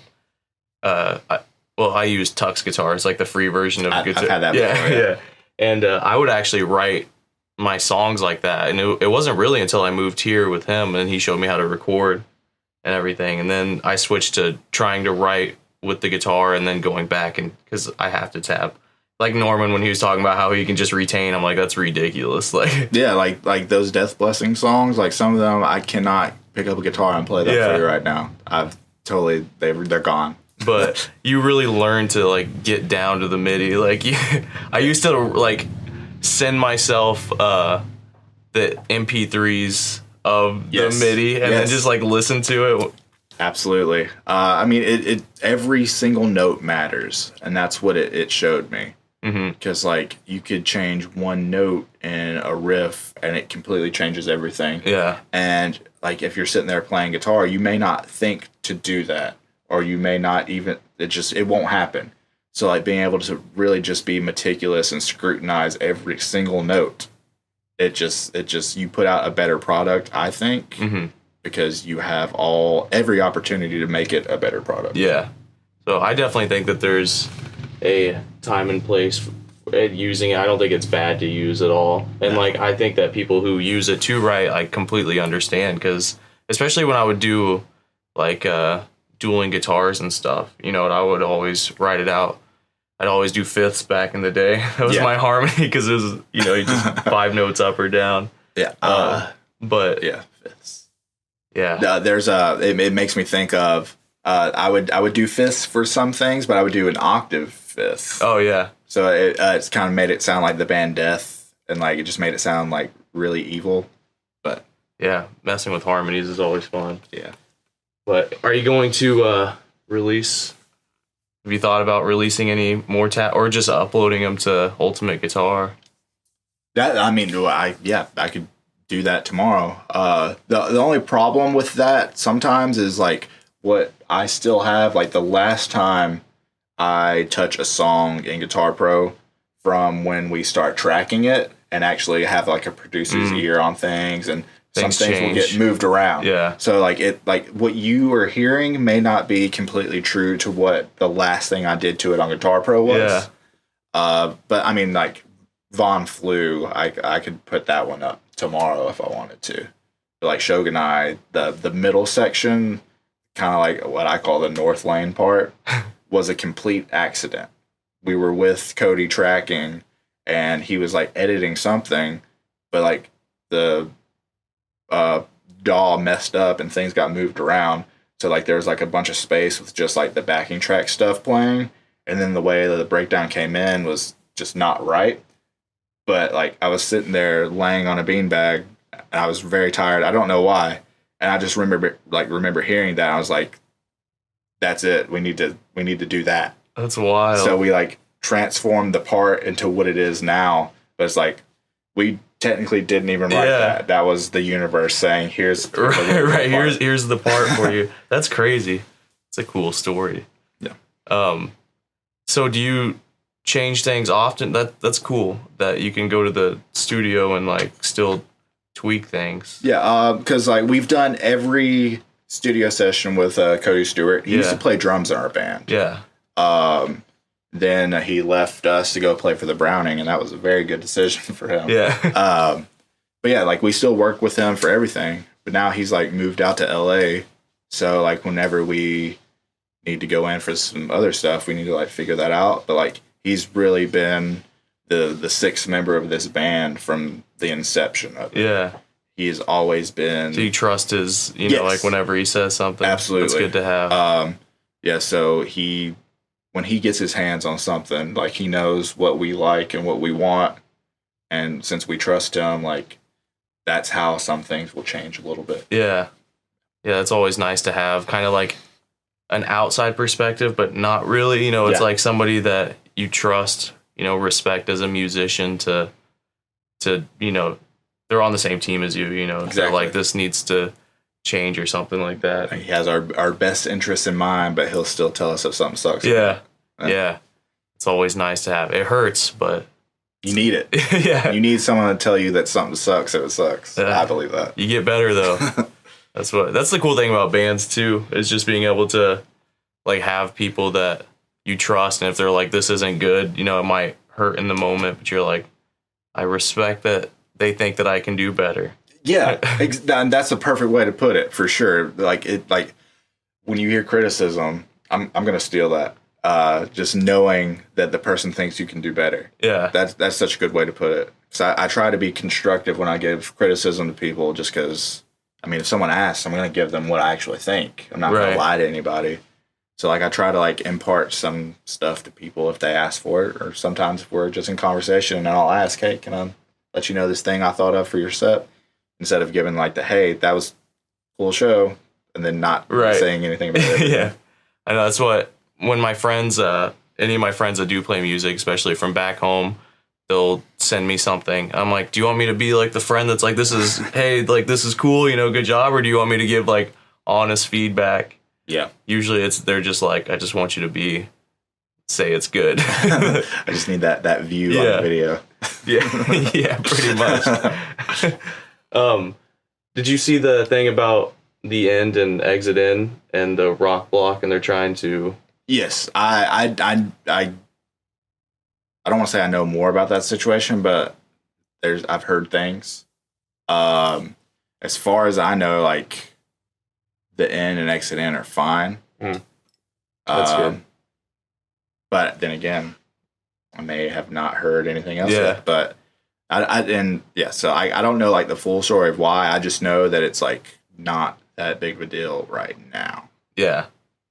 I use Tux Guitar. It's like the free version of Guitar. I've had that before. Yeah. And I would actually write my songs like that, and it wasn't really until I moved here with him and he showed me how to record and everything, and then I switched to trying to write with the guitar and then going back, and because I have to tab, like Norman when he was talking about how he can just retain, I'm like, that's ridiculous. Like, yeah, like those Death Blessing songs, like some of them I cannot pick up a guitar and play that for you right now. They're gone. but you really learn to like get down to the MIDI. Like I used to like send myself the MP3s of the MIDI and then just like listen to it. Absolutely. I mean, it every single note matters, and that's what it showed me. Because like you could change one note in a riff, and it completely changes everything. Yeah. And like if you're sitting there playing guitar, you may not think to do that, or you may not even. It won't happen. So like being able to really just be meticulous and scrutinize every single note, it just you put out a better product, I think. Because you have every opportunity to make it a better product. Yeah. So I definitely think that there's a time and place at using it. I don't think it's bad to use at all. And like I think that people who use it too right, I completely understand, because especially when I would do like dueling guitars and stuff, you know, I would always write it out. I'd always do fifths back in the day. That was my harmony, because it was, you know, just 5 notes up or down. Yeah. But yeah, fifths. Yeah. There's it makes me think of I would do fifths for some things, but I would do an octave fifth. Oh yeah. So it's kind of made it sound like the band Death, and like it just made it sound like really evil. But yeah, messing with harmonies is always fun. Yeah. But are you going to release? Have you thought about releasing any more or just uploading them to Ultimate Guitar? I could do that tomorrow. The only problem with that sometimes is like what I still have, like the last time I touch a song in Guitar Pro from when we start tracking it and actually have like a producer's ear on things, and some things will get moved around. Yeah. So like what you are hearing may not be completely true to what the last thing I did to it on Guitar Pro was. Yeah. But I mean, like Von Flew, I could put that one up tomorrow if I wanted to. Like Shogunai, the middle section, kind of like what I call the North Lane part, was a complete accident. We were with Koty tracking, and he was like editing something, but like the DAW messed up and things got moved around. So like there was like a bunch of space with just like the backing track stuff playing, and then the way that the breakdown came in was just not right. But like I was sitting there laying on a beanbag, and I was very tired. I don't know why, and I just remember hearing that. I was like, "That's it. We need to do that." That's wild. So we like transformed the part into what it is now. But it's like we technically didn't even write that. That was the universe saying, "Here's right. Here's the part for you." That's crazy. It's a cool story. Yeah. So do you change things often? That's cool that you can go to the studio and like still tweak things. Yeah, because like we've done every studio session with Cody Stewart. He used to play drums in our band. Yeah. Then he left us to go play for the Browning, and that was a very good decision for him. Yeah. But yeah, like we still work with him for everything. But now he's like moved out to LA, so like whenever we need to go in for some other stuff, we need to like figure that out. But like he's really been the sixth member of this band from the inception of it. Yeah. He's always been. So you trust his, you know, like whenever he says something. Absolutely. That's good to have. Yeah, so when he gets his hands on something, like he knows what we like and what we want. And since we trust him, like that's how some things will change a little bit. Yeah. Yeah, it's always nice to have kind of like an outside perspective, but not really, you know, it's like somebody that you trust, you know, respect as a musician to, you know, they're on the same team as you, you know, exactly. They're like, this needs to change or something like that. He has our best interests in mind, but he'll still tell us if something sucks. Yeah. Yeah. It's always nice to have. It hurts, but you need it. Yeah. You need someone to tell you that something sucks if it sucks. I believe that. You get better though. That's the cool thing about bands too, is just being able to like have people that you trust, and if they're like, this isn't good, you know, it might hurt in the moment, but you're like, I respect that they think that I can do better. Yeah, and that's a perfect way to put it, for sure. Like when you hear criticism, I'm gonna steal that. Just knowing that the person thinks you can do better. Yeah, that's such a good way to put it. So I try to be constructive when I give criticism to people, just because. I mean, if someone asks, I'm gonna give them what I actually think. I'm not gonna lie to anybody. So like I try to like impart some stuff to people if they ask for it, or sometimes if we're just in conversation and I'll ask, hey, can I let you know this thing I thought of for your set? Instead of giving like the, hey, that was a cool show, and then not saying anything about it. Yeah. I know that's what, when my friends, any of my friends that do play music, especially from back home, they'll send me something. I'm like, do you want me to be like the friend that's like, this is, hey, like this is cool, you know, good job? Or do you want me to give like honest feedback? Yeah. Usually they're just like, I just want you to say it's good. I just need that view on the video. Yeah. Yeah, pretty much. Did you see the thing about the end and exit in and the rock block, and they're trying to? Yes, I don't want to say I know more about that situation, but I've heard things. As far as I know, like the in and exit in are fine. That's good. But then again, I may have not heard anything else yet. But so I don't know like the full story of why. I just know that it's like not that big of a deal right now. Yeah,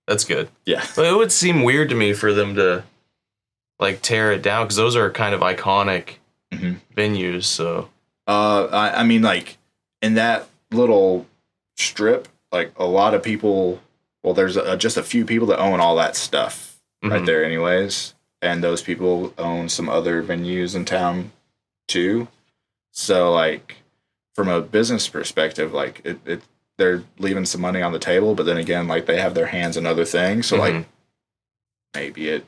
that's good. Yeah, but it would seem weird to me for them to like tear it down, because those are kind of iconic venues. So I mean, like in that little strip, like a lot of people, well, there's just a few people that own all that stuff right there anyways, and those people own some other venues in town too. So like from a business perspective, like they're leaving some money on the table, but then again, like they have their hands in other things, so like maybe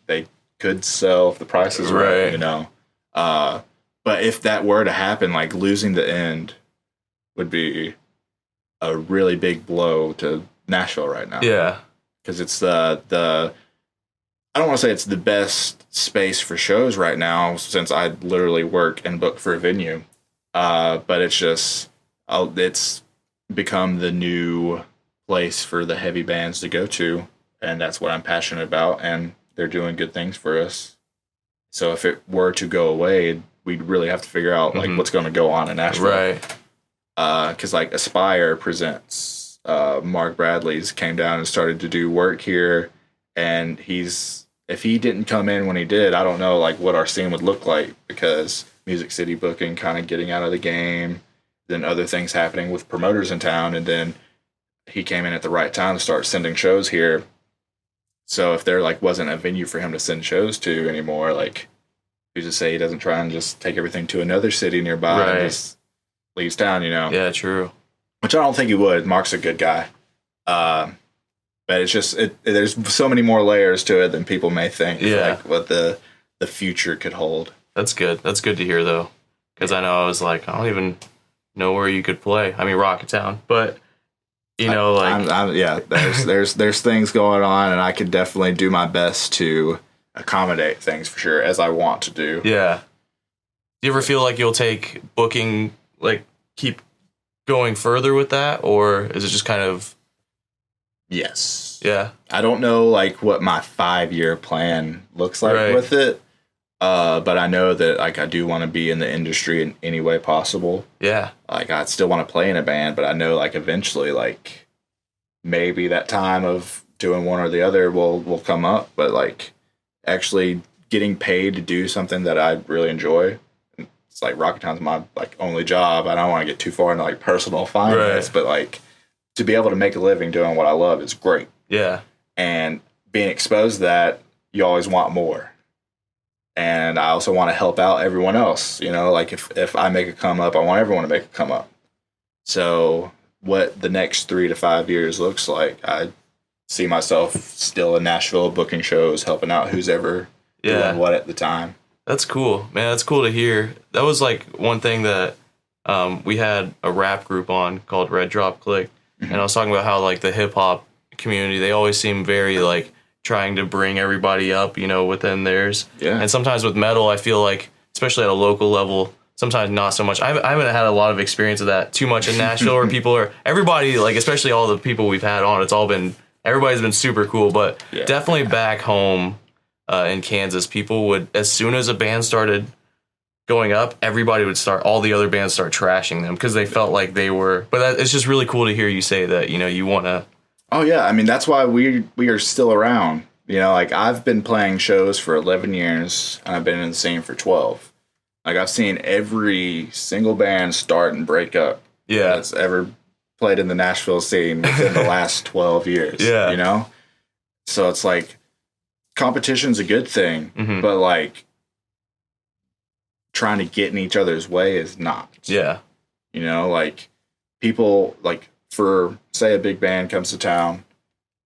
they could sell if the price is right, you know. But if that were to happen, like losing the end would be a really big blow to Nashville right now. Yeah, because it's the I don't want to say it's the best space for shows right now, since I literally work and book for a venue. But it's just it's become the new place for the heavy bands to go to, and that's what I'm passionate about, and they're doing good things for us. So if it were to go away, we'd really have to figure out like what's going to go on in Nashville. Right. Because like Aspire Presents, Mark Bradley's came down and started to do work here, and if he didn't come in when he did, I don't know like what our scene would look like, because Music City booking kind of getting out of the game, then other things happening with promoters in town, and then he came in at the right time to start sending shows here. So if there like wasn't a venue for him to send shows to anymore, like who's to say he doesn't try and just take everything to another city nearby and just leaves town, you know? Yeah, true. Which I don't think he would. Mark's a good guy. But it's just there's so many more layers to it than people may think. Yeah. Like what the future could hold. That's good. That's good to hear though, because I know I was like, I don't even know where you could play. I mean, Rocketown, but you know, there's things going on, and I could definitely do my best to accommodate things for sure, as I want to do. Yeah. Do you ever feel like you'll take booking, like keep going further with that, or is it just kind of? Yes. Yeah. I don't know like what my 5-year plan looks like with it. But I know that like I do want to be in the industry in any way possible. Yeah. Like I still want to play in a band, but I know like eventually like maybe that time of doing one or the other will come up. But like actually getting paid to do something that I really enjoy. It's like Rocketown's my like only job. I don't want to get too far into like personal finance, but like to be able to make a living doing what I love is great. Yeah. And being exposed to that, you always want more. And I also want to help out everyone else. You know, like if I make a come up, I want everyone to make a come up. So what the next 3 to 5 years looks like, I see myself still in Nashville booking shows, helping out who's ever doing what at the time. That's cool, man. That's cool to hear. That was like one thing that we had a rap group on called Red Drop Click. And I was talking about how like the hip hop community, they always seem very like trying to bring everybody up, you know, within theirs. Yeah. And sometimes with metal, I feel like, especially at a local level, sometimes not so much. I haven't had a lot of experience of that too much in Nashville, where everybody, like especially all the people we've had on, everybody's been super cool. But definitely back home in Kansas, people would, as soon as a band started going up, all the other bands start trashing them because they felt like they were. But it's just really cool to hear you say that, you know, you want to Oh yeah, I mean that's why we are still around. You know, like I've been playing shows for 11 years and I've been in the scene for 12. Like I've seen every single band start and break up. Yeah. That's ever played in the Nashville scene within the last 12 years. Yeah. You know? So it's like competition's a good thing, but like trying to get in each other's way is not. Yeah. You know, like people, like for say a big band comes to town,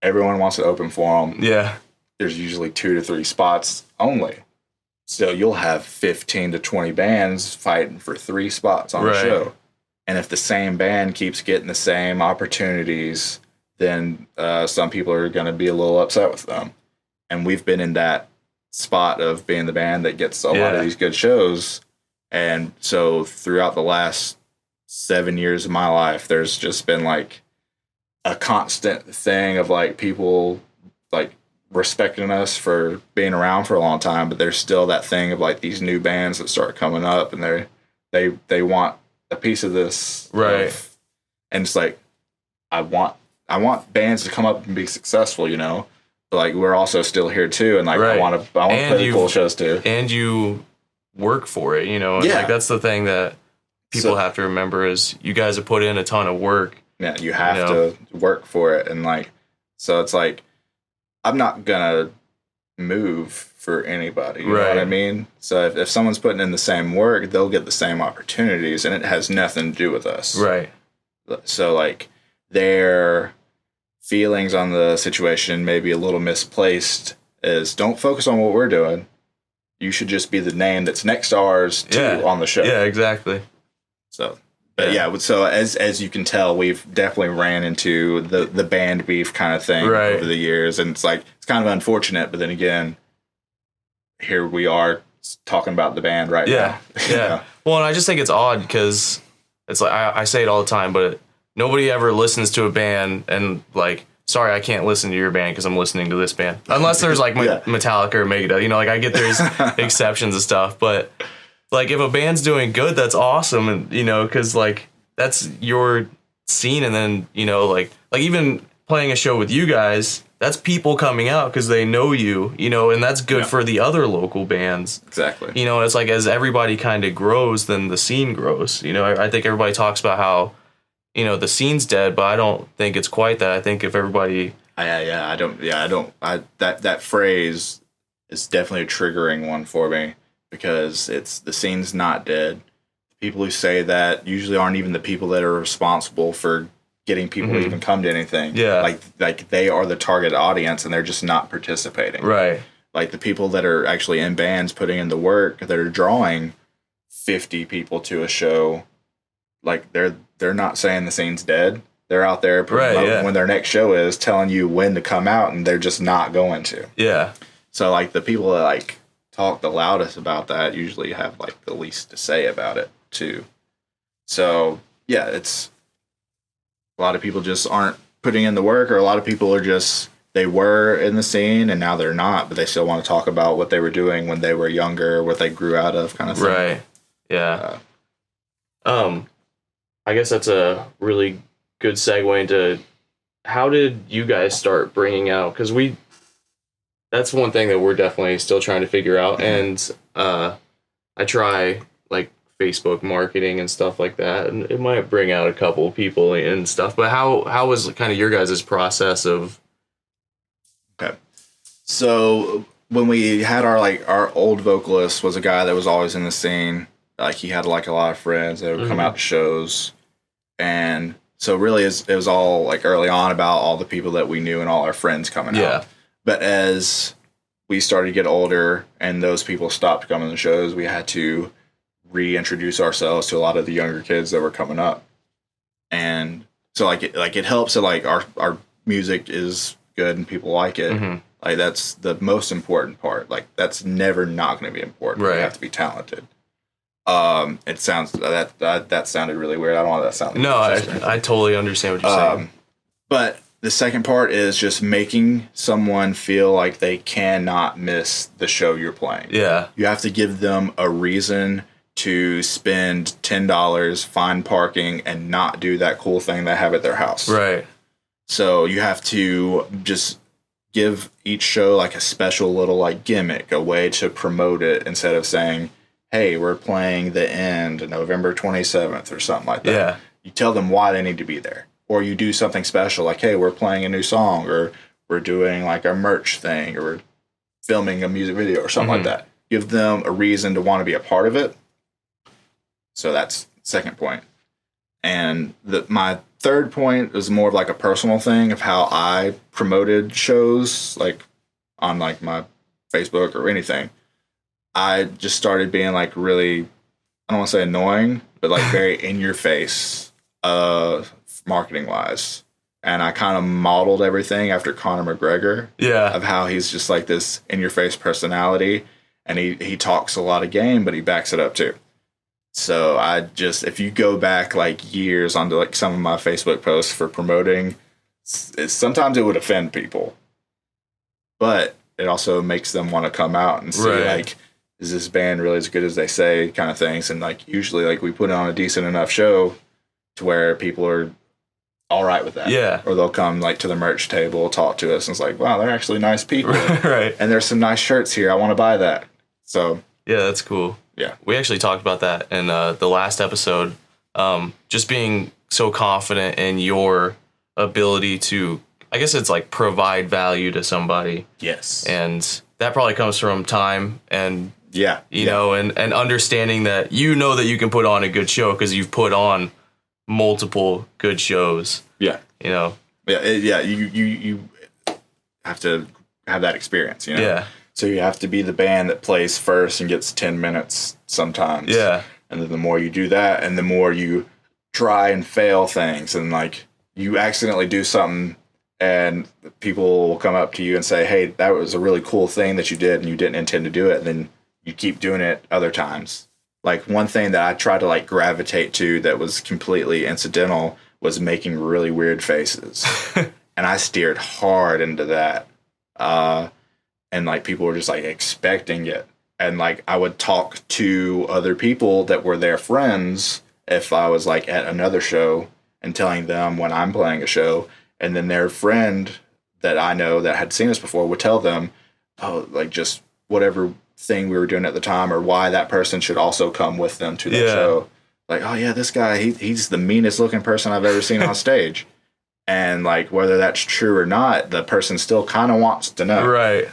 everyone wants to open for them. Yeah. There's usually 2 to 3 spots only. So you'll have 15 to 20 bands fighting for 3 spots on the show. And if the same band keeps getting the same opportunities, then some people are going to be a little upset with them. And we've been in that spot of being the band that gets a lot of these good shows. And so throughout the last 7 years of my life, there's just been like a constant thing of like people like respecting us for being around for a long time, but there's still that thing of like these new bands that start coming up and they want a piece of this. And it's like, I want bands to come up and be successful, you know, but like we're also still here too. And like, I want to play the cool shows too. And you work for it, you know, and like that's the thing that people have to remember is you guys have put in a ton of work. Yeah. You have to work for it. And like, so it's like, I'm not gonna move for anybody. You know what I mean? So if someone's putting in the same work, they'll get the same opportunities, and it has nothing to do with us. Right. So like their feelings on the situation may be a little misplaced. Is don't focus on what we're doing. You should just be the name that's next to ours too on the show. Yeah, exactly. So. But so as you can tell, we've definitely ran into the band beef kind of thing over the years, and it's like it's kind of unfortunate. But then again, here we are talking about the band now. Yeah. Well, and I just think it's odd because it's like I say it all the time, but nobody ever listens to a band and like, sorry, I can't listen to your band because I'm listening to this band, unless there's like Metallica or Megadeth. You know, like I get there's exceptions and stuff, but. Like, if a band's doing good, that's awesome, and, you know, because, like, that's your scene, and then, you know, like even playing a show with you guys, that's people coming out because they know you, you know, and that's good for the other local bands. Exactly. You know, it's like, as everybody kind of grows, then the scene grows. You know, I think everybody talks about how, you know, the scene's dead, but I don't think it's quite that. I think if everybody... That phrase is definitely a triggering one for me. Because it's the scene's not dead. People who say that usually aren't even the people that are responsible for getting people to even come to anything. Yeah. Like they are the target audience and they're just not participating. Right. Like the people that are actually in bands putting in the work that are drawing 50 people to a show, like they're not saying the scene's dead. They're out there when their next show is telling you when to come out and they're just not going to. Yeah. So like the people that like talk the loudest about that usually have like the least to say about it too. So yeah, it's a lot of people just aren't putting in the work, or a lot of people are just, they were in the scene and now they're not, but they still want to talk about what they were doing when they were younger, what they grew out of kind of thing. Right. Yeah. I guess that's a really good segue into how did you guys start bringing out, because that's one thing that we're definitely still trying to figure out. And I try like Facebook marketing and stuff like that, and it might bring out a couple of people and stuff. But how was kind of your guys' process of? Okay, so when we had our old vocalist was a guy that was always in the scene. Like he had like a lot of friends that would come out to shows, and so really it was all like early on about all the people that we knew and all our friends coming out. But as we started to get older and those people stopped coming to shows, we had to reintroduce ourselves to a lot of the younger kids that were coming up. And so it helps that like our music is good and people like it. Like that's the most important part. Like that's never not going to be important. Right. You have to be talented. It sounds that sounded really weird. I don't want that to sound. No, I totally understand what you're saying. But the second part is just making someone feel like they cannot miss the show you're playing. Yeah. You have to give them a reason to spend $10, find parking, and not do that cool thing they have at their house. Right. So you have to just give each show like a special little like gimmick, a way to promote it instead of saying, hey, we're playing The End November 27th or something like that. Yeah. You tell them why they need to be there. Or you do something special like, hey, we're playing a new song, or we're doing like a merch thing, or we're filming a music video or something like that. Give them a reason to want to be a part of it. So that's the second point. And my third point is more of like a personal thing of how I promoted shows, like on like my Facebook or anything. I just started being like really, I don't want to say annoying, but like very in your face, marketing wise. And I kind of modeled everything after Conor McGregor. Yeah. Of how he's just like this in your face personality, and he talks a lot of game, but he backs it up too. So I just, if you go back like years onto like some of my Facebook posts for promoting, sometimes it would offend people, but it also makes them want to come out and see like, is this band really as good as they say, kind of things. And like usually like we put on a decent enough show to where people are all right with that. Yeah. Or they'll come like to the merch table, talk to us, and it's like, wow, they're actually nice people. Right. And there's some nice shirts here. I want to buy that. So yeah, that's cool. Yeah. We actually talked about that in the last episode. Just being so confident in your ability to, I guess it's like provide value to somebody. Yes. And that probably comes from time and, you know, and understanding that you know that you can put on a good show because you've put on multiple good shows. Yeah. You know? Yeah. You have to have that experience, you know? Yeah. So you have to be the band that plays first and gets 10 minutes sometimes. Yeah. And then the more you do that, and the more you try and fail things, and like you accidentally do something and people will come up to you and say, hey, that was a really cool thing that you did and you didn't intend to do it. And then you keep doing it other times. Like one thing that I tried to like gravitate to that was completely incidental was making really weird faces. And I steered hard into that. And like people were just like expecting it. And like I would talk to other people that were their friends if I was like at another show and telling them when I'm playing a show. And then their friend that I know that had seen us before would tell them, oh, like just whatever thing we were doing at the time or why that person should also come with them to the show. Like, oh yeah, this guy, he's the meanest looking person I've ever seen on stage. And like whether that's true or not, the person still kind of wants to know. Right.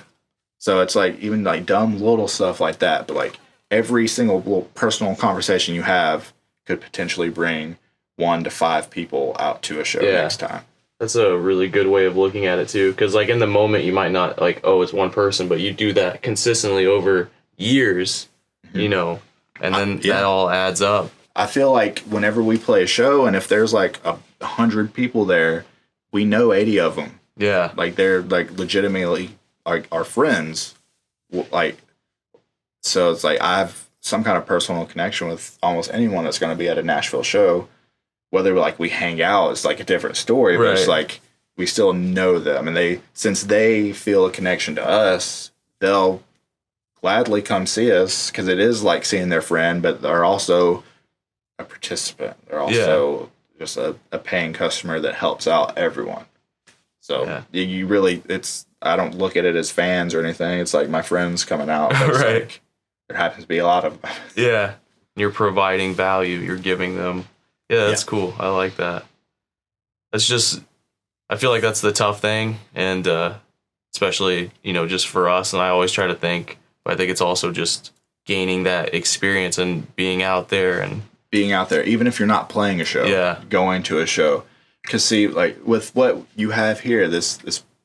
So it's like even like dumb little stuff like that. But like every single little personal conversation you have could potentially bring 1 to 5 people out to a show next time. That's a really good way of looking at it too. Because like in the moment you might not like, oh, it's one person, but you do that consistently over years, you know, and then that all adds up. I feel like whenever we play a show and if there's like 100 people there, we know 80 of them. Yeah. Like they're like legitimately like our friends. Like, so it's like I have some kind of personal connection with almost anyone that's going to be at a Nashville show. Whether like we hang out, it's like a different story, but it's like we still know them, and since they feel a connection to us, they'll gladly come see us because it is like seeing their friend, but they're also a participant. They're also just a paying customer that helps out everyone. So you really, I don't look at it as fans or anything. It's like my friends coming out. Like, there happens to be a lot of them. Yeah. You're providing value. You're giving them. Yeah, that's cool. I like that. That's just, I feel like that's the tough thing. And especially, you know, just for us. And I always try to think, but I think it's also just gaining that experience and being out there. And being out there, even if you're not playing a show, going to a show. Because see, like with what you have here, this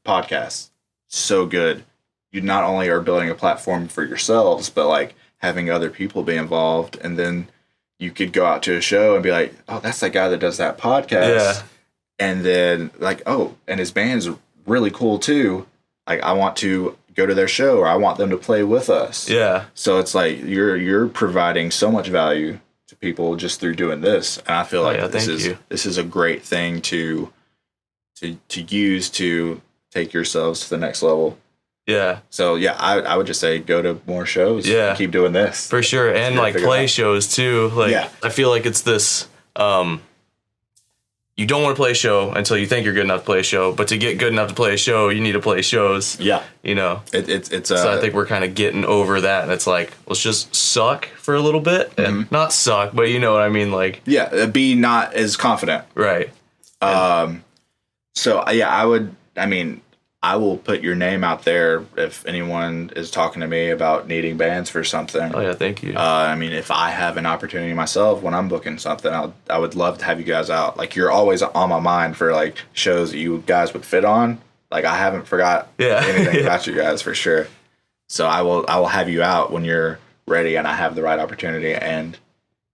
podcast, so good. You not only are building a platform for yourselves, but like having other people be involved, and then you could go out to a show and be like, oh, that's that guy that does that podcast. Yeah. And then like, oh, and his band's really cool too. Like I want to go to their show or I want them to play with us. Yeah. So it's like you're providing so much value to people just through doing this. And I feel like this is a great thing to use to take yourselves to the next level. Yeah. So yeah, I would just say go to more shows. Yeah. And keep doing this. For sure. And like play shows too. Like I feel like it's this you don't want to play a show until you think you're good enough to play a show. But to get good enough to play a show, you need to play shows. Yeah. You know? It's so I think we're kind of getting over that. And it's like, let's just suck for a little bit. And not suck, but you know what I mean? Like, yeah, be not as confident. Right. So, yeah, I will put your name out there if anyone is talking to me about needing bands for something. Oh, yeah, thank you. If I have an opportunity myself when I'm booking something, I would love to have you guys out. Like, you're always on my mind for, like, shows that you guys would fit on. Like, I haven't forgot anything about you guys for sure. So I will have you out when you're ready and I have the right opportunity. And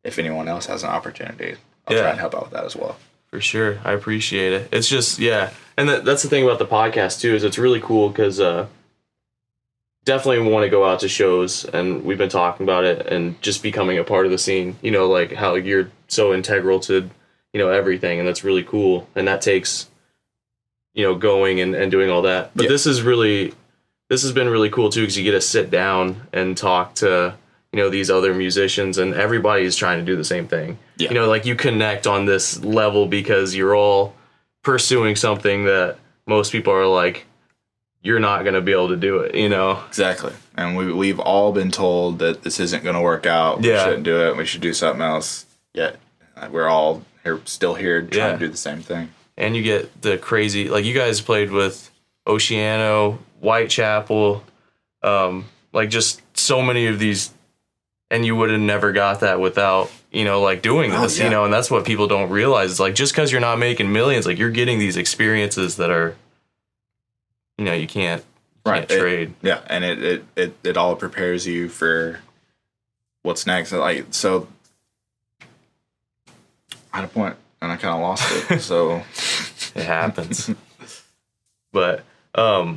if anyone else has an opportunity, I'll try and help out with that as well. For sure. I appreciate it. It's just, and that's the thing about the podcast too, is it's really cool because definitely want to go out to shows, and we've been talking about it and just becoming a part of the scene, you know, like how you're so integral to, you know, everything, and that's really cool. And that takes, you know, going and doing all that. But this has been really cool too, because you get to sit down and talk to, you know, these other musicians, and everybody's trying to do the same thing. Yeah. You know, like you connect on this level because you're all pursuing something that most people are like, you're not going to be able to do it, you know? Exactly. And we've all been told that this isn't going to work out. We shouldn't do it. We should do something else. Yet we're all still here trying to do the same thing. And you get the crazy, like you guys played with Oceano, Whitechapel, like just so many of these, and you would have never got that without, you know, like doing this, you know, and that's what people don't realize. It's like, just because you're not making millions, like you're getting these experiences that are, you know, you can't trade. And it all prepares you for what's next. Like, so I had a point and I kind of lost it. So it happens. But I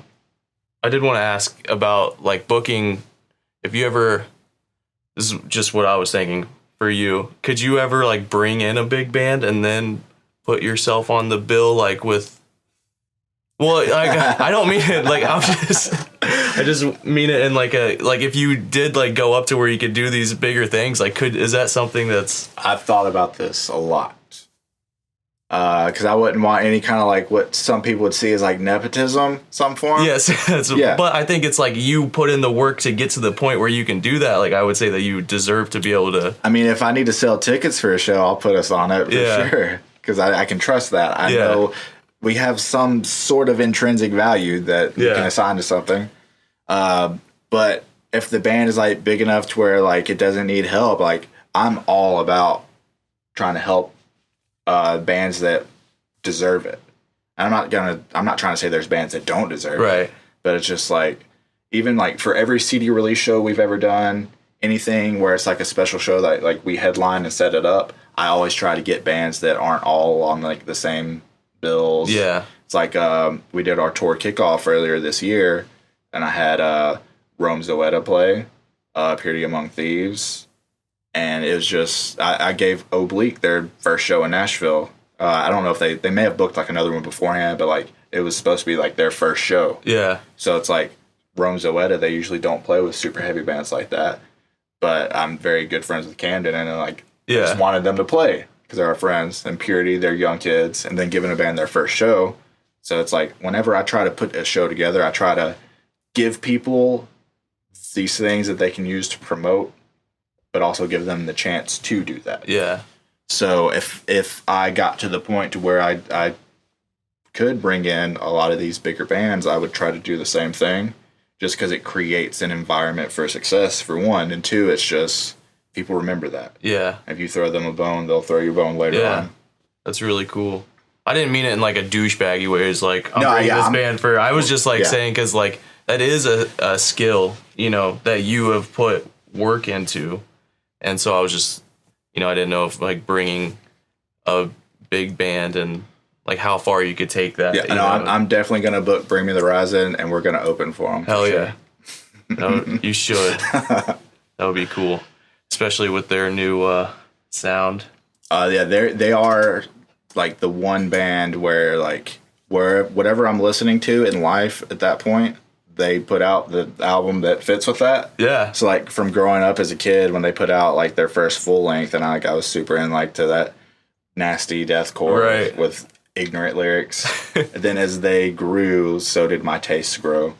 did want to ask about like booking. If you ever, this is just what I was thinking for you. Could you ever like bring in a big band and then put yourself on the bill, like with? Well, like, I don't mean it like I just mean it in like if you did like go up to where you could do these bigger things, like is that something that's? I've thought about this a lot. Because I wouldn't want any kind of like what some people would see as like nepotism, some form. Yes, but I think it's like you put in the work to get to the point where you can do that. Like I would say that you deserve to be able to. I mean, if I need to sell tickets for a show, I'll put us on it for sure. Because I can trust that. I know we have some sort of intrinsic value that you can assign to something. But if the band is like big enough to where like it doesn't need help, like I'm all about trying to help bands that deserve it. I'm not trying to say there's bands that don't deserve it. But it's just like, even like for every CD release show we've ever done, anything where it's like a special show that like we headline and set it up, I always try to get bands that aren't all on like the same bills. Yeah. It's like we did our tour kickoff earlier this year, and I had Rome Zoetta play, Purity Among Thieves. And it was just, I gave Oblique their first show in Nashville. I don't know if they may have booked like another one beforehand, but like it was supposed to be like their first show. Yeah. So it's like Rome Zoetta, they usually don't play with super heavy bands like that. But I'm very good friends with Camden, and like I just wanted them to play because they're our friends. And Purity, they're young kids, and then giving a band their first show. So it's like whenever I try to put a show together, I try to give people these things that they can use to promote, but also give them the chance to do that. Yeah. So if I got to the point to where I could bring in a lot of these bigger bands, I would try to do the same thing, just because it creates an environment for success, for one, and two, it's just people remember that. Yeah. If you throw them a bone, they'll throw you a bone later on. That's really cool. I didn't mean it in like a douchebaggy way. It's like I'm bringing this band for. I was just like saying because like that is a skill, you know, that you have put work into. And so I was just, you know, I didn't know if like bringing a big band and like how far you could take that. Yeah, no, I'm definitely going to book Bring Me the Horizon, and we're going to open for them. Hell yeah. No, you should. That would be cool, especially with their new sound. Yeah, they are like the one band where like whatever I'm listening to in life at that point, they put out the album that fits with that. Yeah. So like from growing up as a kid, when they put out like their first full length, and I was super in like to that nasty deathcore with ignorant lyrics. And then as they grew, so did my tastes grow.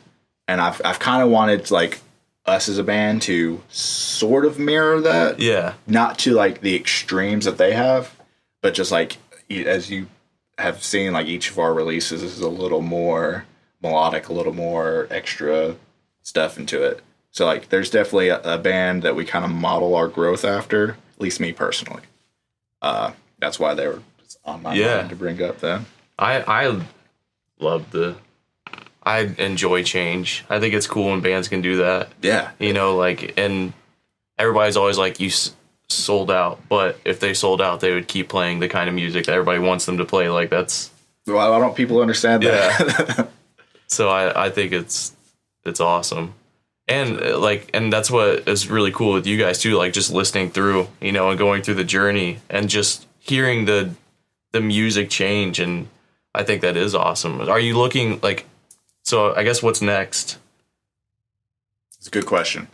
And I've kind of wanted like us as a band to sort of mirror that. Yeah. Not to like the extremes that they have, but just like as you have seen, like each of our releases is a little more melodic, a little more extra stuff into it. So like there's definitely a band that we kind of model our growth after, at least me personally. That's why they were on my mind to bring up then. I enjoy change. I think it's cool when bands can do that. Yeah. You know, like, and everybody's always like, you sold out. But if they sold out, they would keep playing the kind of music that everybody wants them to play. Like, that's... Well, why don't people understand that? Yeah. So I think it's awesome. And, like, and that's what is really cool with you guys, too. Like, just listening through, you know, and going through the journey and just hearing the music change. And I think that is awesome. Are you looking, like... So I guess what's next? It's a good question.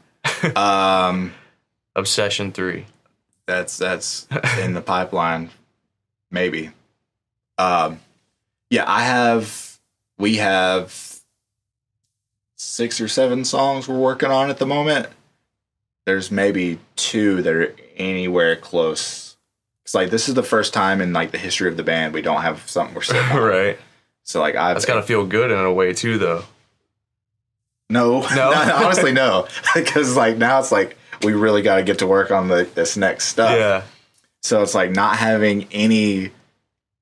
Obsession 3. That's in the pipeline, maybe. Yeah, we have 6 or 7 songs we're working on at the moment. There's maybe 2 that are anywhere close. It's like this is the first time in like the history of the band we don't have something we're sitting on. Right. So like that's gotta feel good in a way too, though. No, honestly, no, because like now it's like we really got to get to work on this next stuff. Yeah. So it's like not having any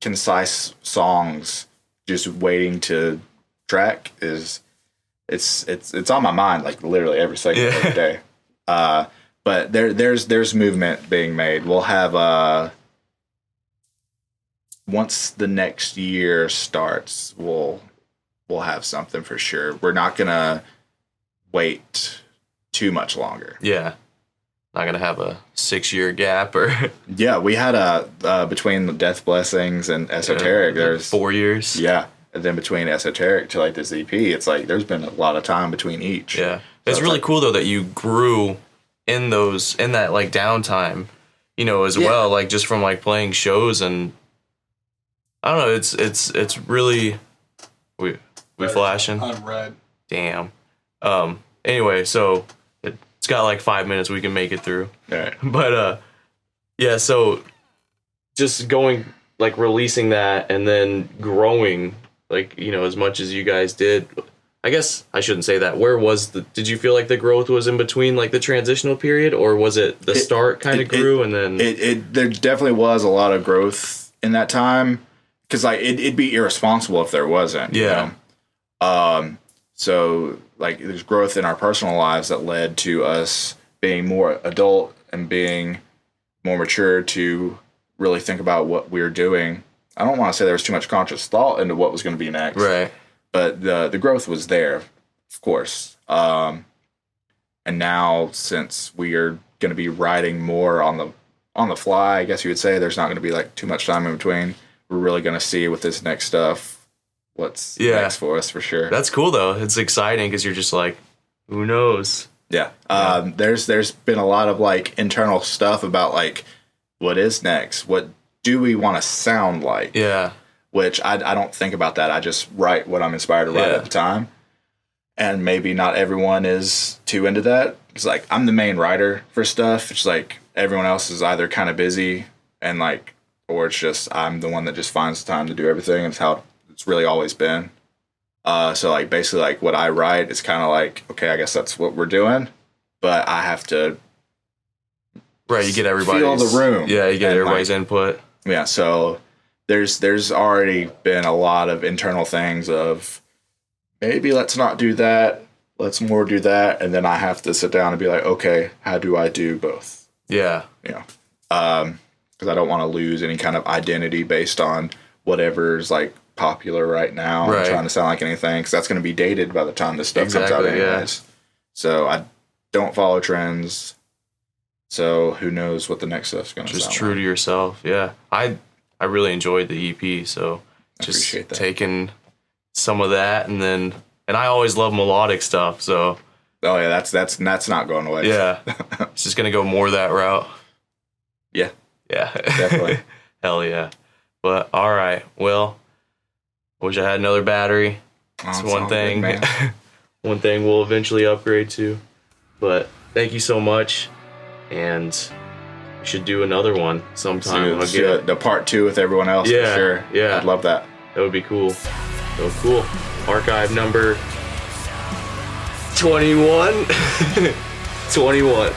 concise songs, just waiting to track it's on my mind like literally every second of the day. But there's movement being made. We'll have once the next year starts, we'll have something for sure. We're not gonna wait too much longer. Yeah, not gonna have a 6-year gap or. Yeah, we had between the Death Blessings and Esoteric, there's 4 years. Yeah, and then between Esoteric to like this EP, it's like there's been a lot of time between each. Yeah, so it's really cool though that you grew in that like downtime, you know, as well, like just from like playing shows. And I don't know, it's really we flashing unread. Damn. Anyway, so it's got like 5 minutes we can make it through. All right. But yeah, so just going like releasing that and then growing, like, you know, as much as you guys did. I guess I shouldn't say that. Did you feel like the growth was in between like the transitional period, or was it the start kind of grew and then there definitely was a lot of growth in that time, because like it'd be irresponsible if there wasn't. Yeah. You know? So like there's growth in our personal lives that led to us being more adult and being more mature to really think about what we're doing. I don't want to say there was too much conscious thought into what was going to be next. Right. But the growth was there, of course. And now, since we are going to be writing more on the fly, I guess you would say, there's not going to be like too much time in between. We're really going to see with this next stuff what's next for us, for sure. That's cool though. It's exciting because you're just like, who knows? Yeah. There's been a lot of like internal stuff about like what is next. What do we want to sound like? Yeah. Which I don't think about that. I just write what I'm inspired to write at the time. And maybe not everyone is too into that. It's like, I'm the main writer for stuff. It's like everyone else is either kind of busy and like, or it's just, I'm the one that just finds the time to do everything. It's how it's really always been. So like basically like what I write is kind of like, okay, I guess that's what we're doing, but I have to you get everybody's feel the room. Yeah, you get everybody's input. Yeah, so there's already been a lot of internal things of maybe let's not do that, let's more do that, and then I have to sit down and be like, okay, how do I do both? Yeah. You know, because I don't want to lose any kind of identity based on whatever's like popular right now. Right. I'm trying to sound like anything, because that's going to be dated by the time this stuff comes out anyways. Yeah. So I don't follow trends. So who knows what the next stuff's going to sound like. Just true to yourself. Yeah. I really enjoyed the EP, so just taking some of that and I always love melodic stuff, so. Oh yeah, that's not going away. Yeah. It's just gonna go more that route. Yeah. Yeah. Definitely. Hell yeah. But all right, well, wish I had another battery. It's one thing. Good, one thing we'll eventually upgrade to. But thank you so much, and we should do another one sometime. Let's do the part 2 with everyone else. Yeah, for sure. yeah. I'd love that. That would be cool. So cool. Archive number 21. 21.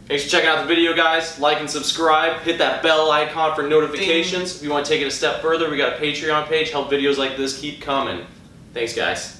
Thanks for checking out the video, guys. Like and subscribe. Hit that bell icon for notifications. If you want to take it a step further, we got a Patreon page. Help videos like this keep coming. Thanks, guys.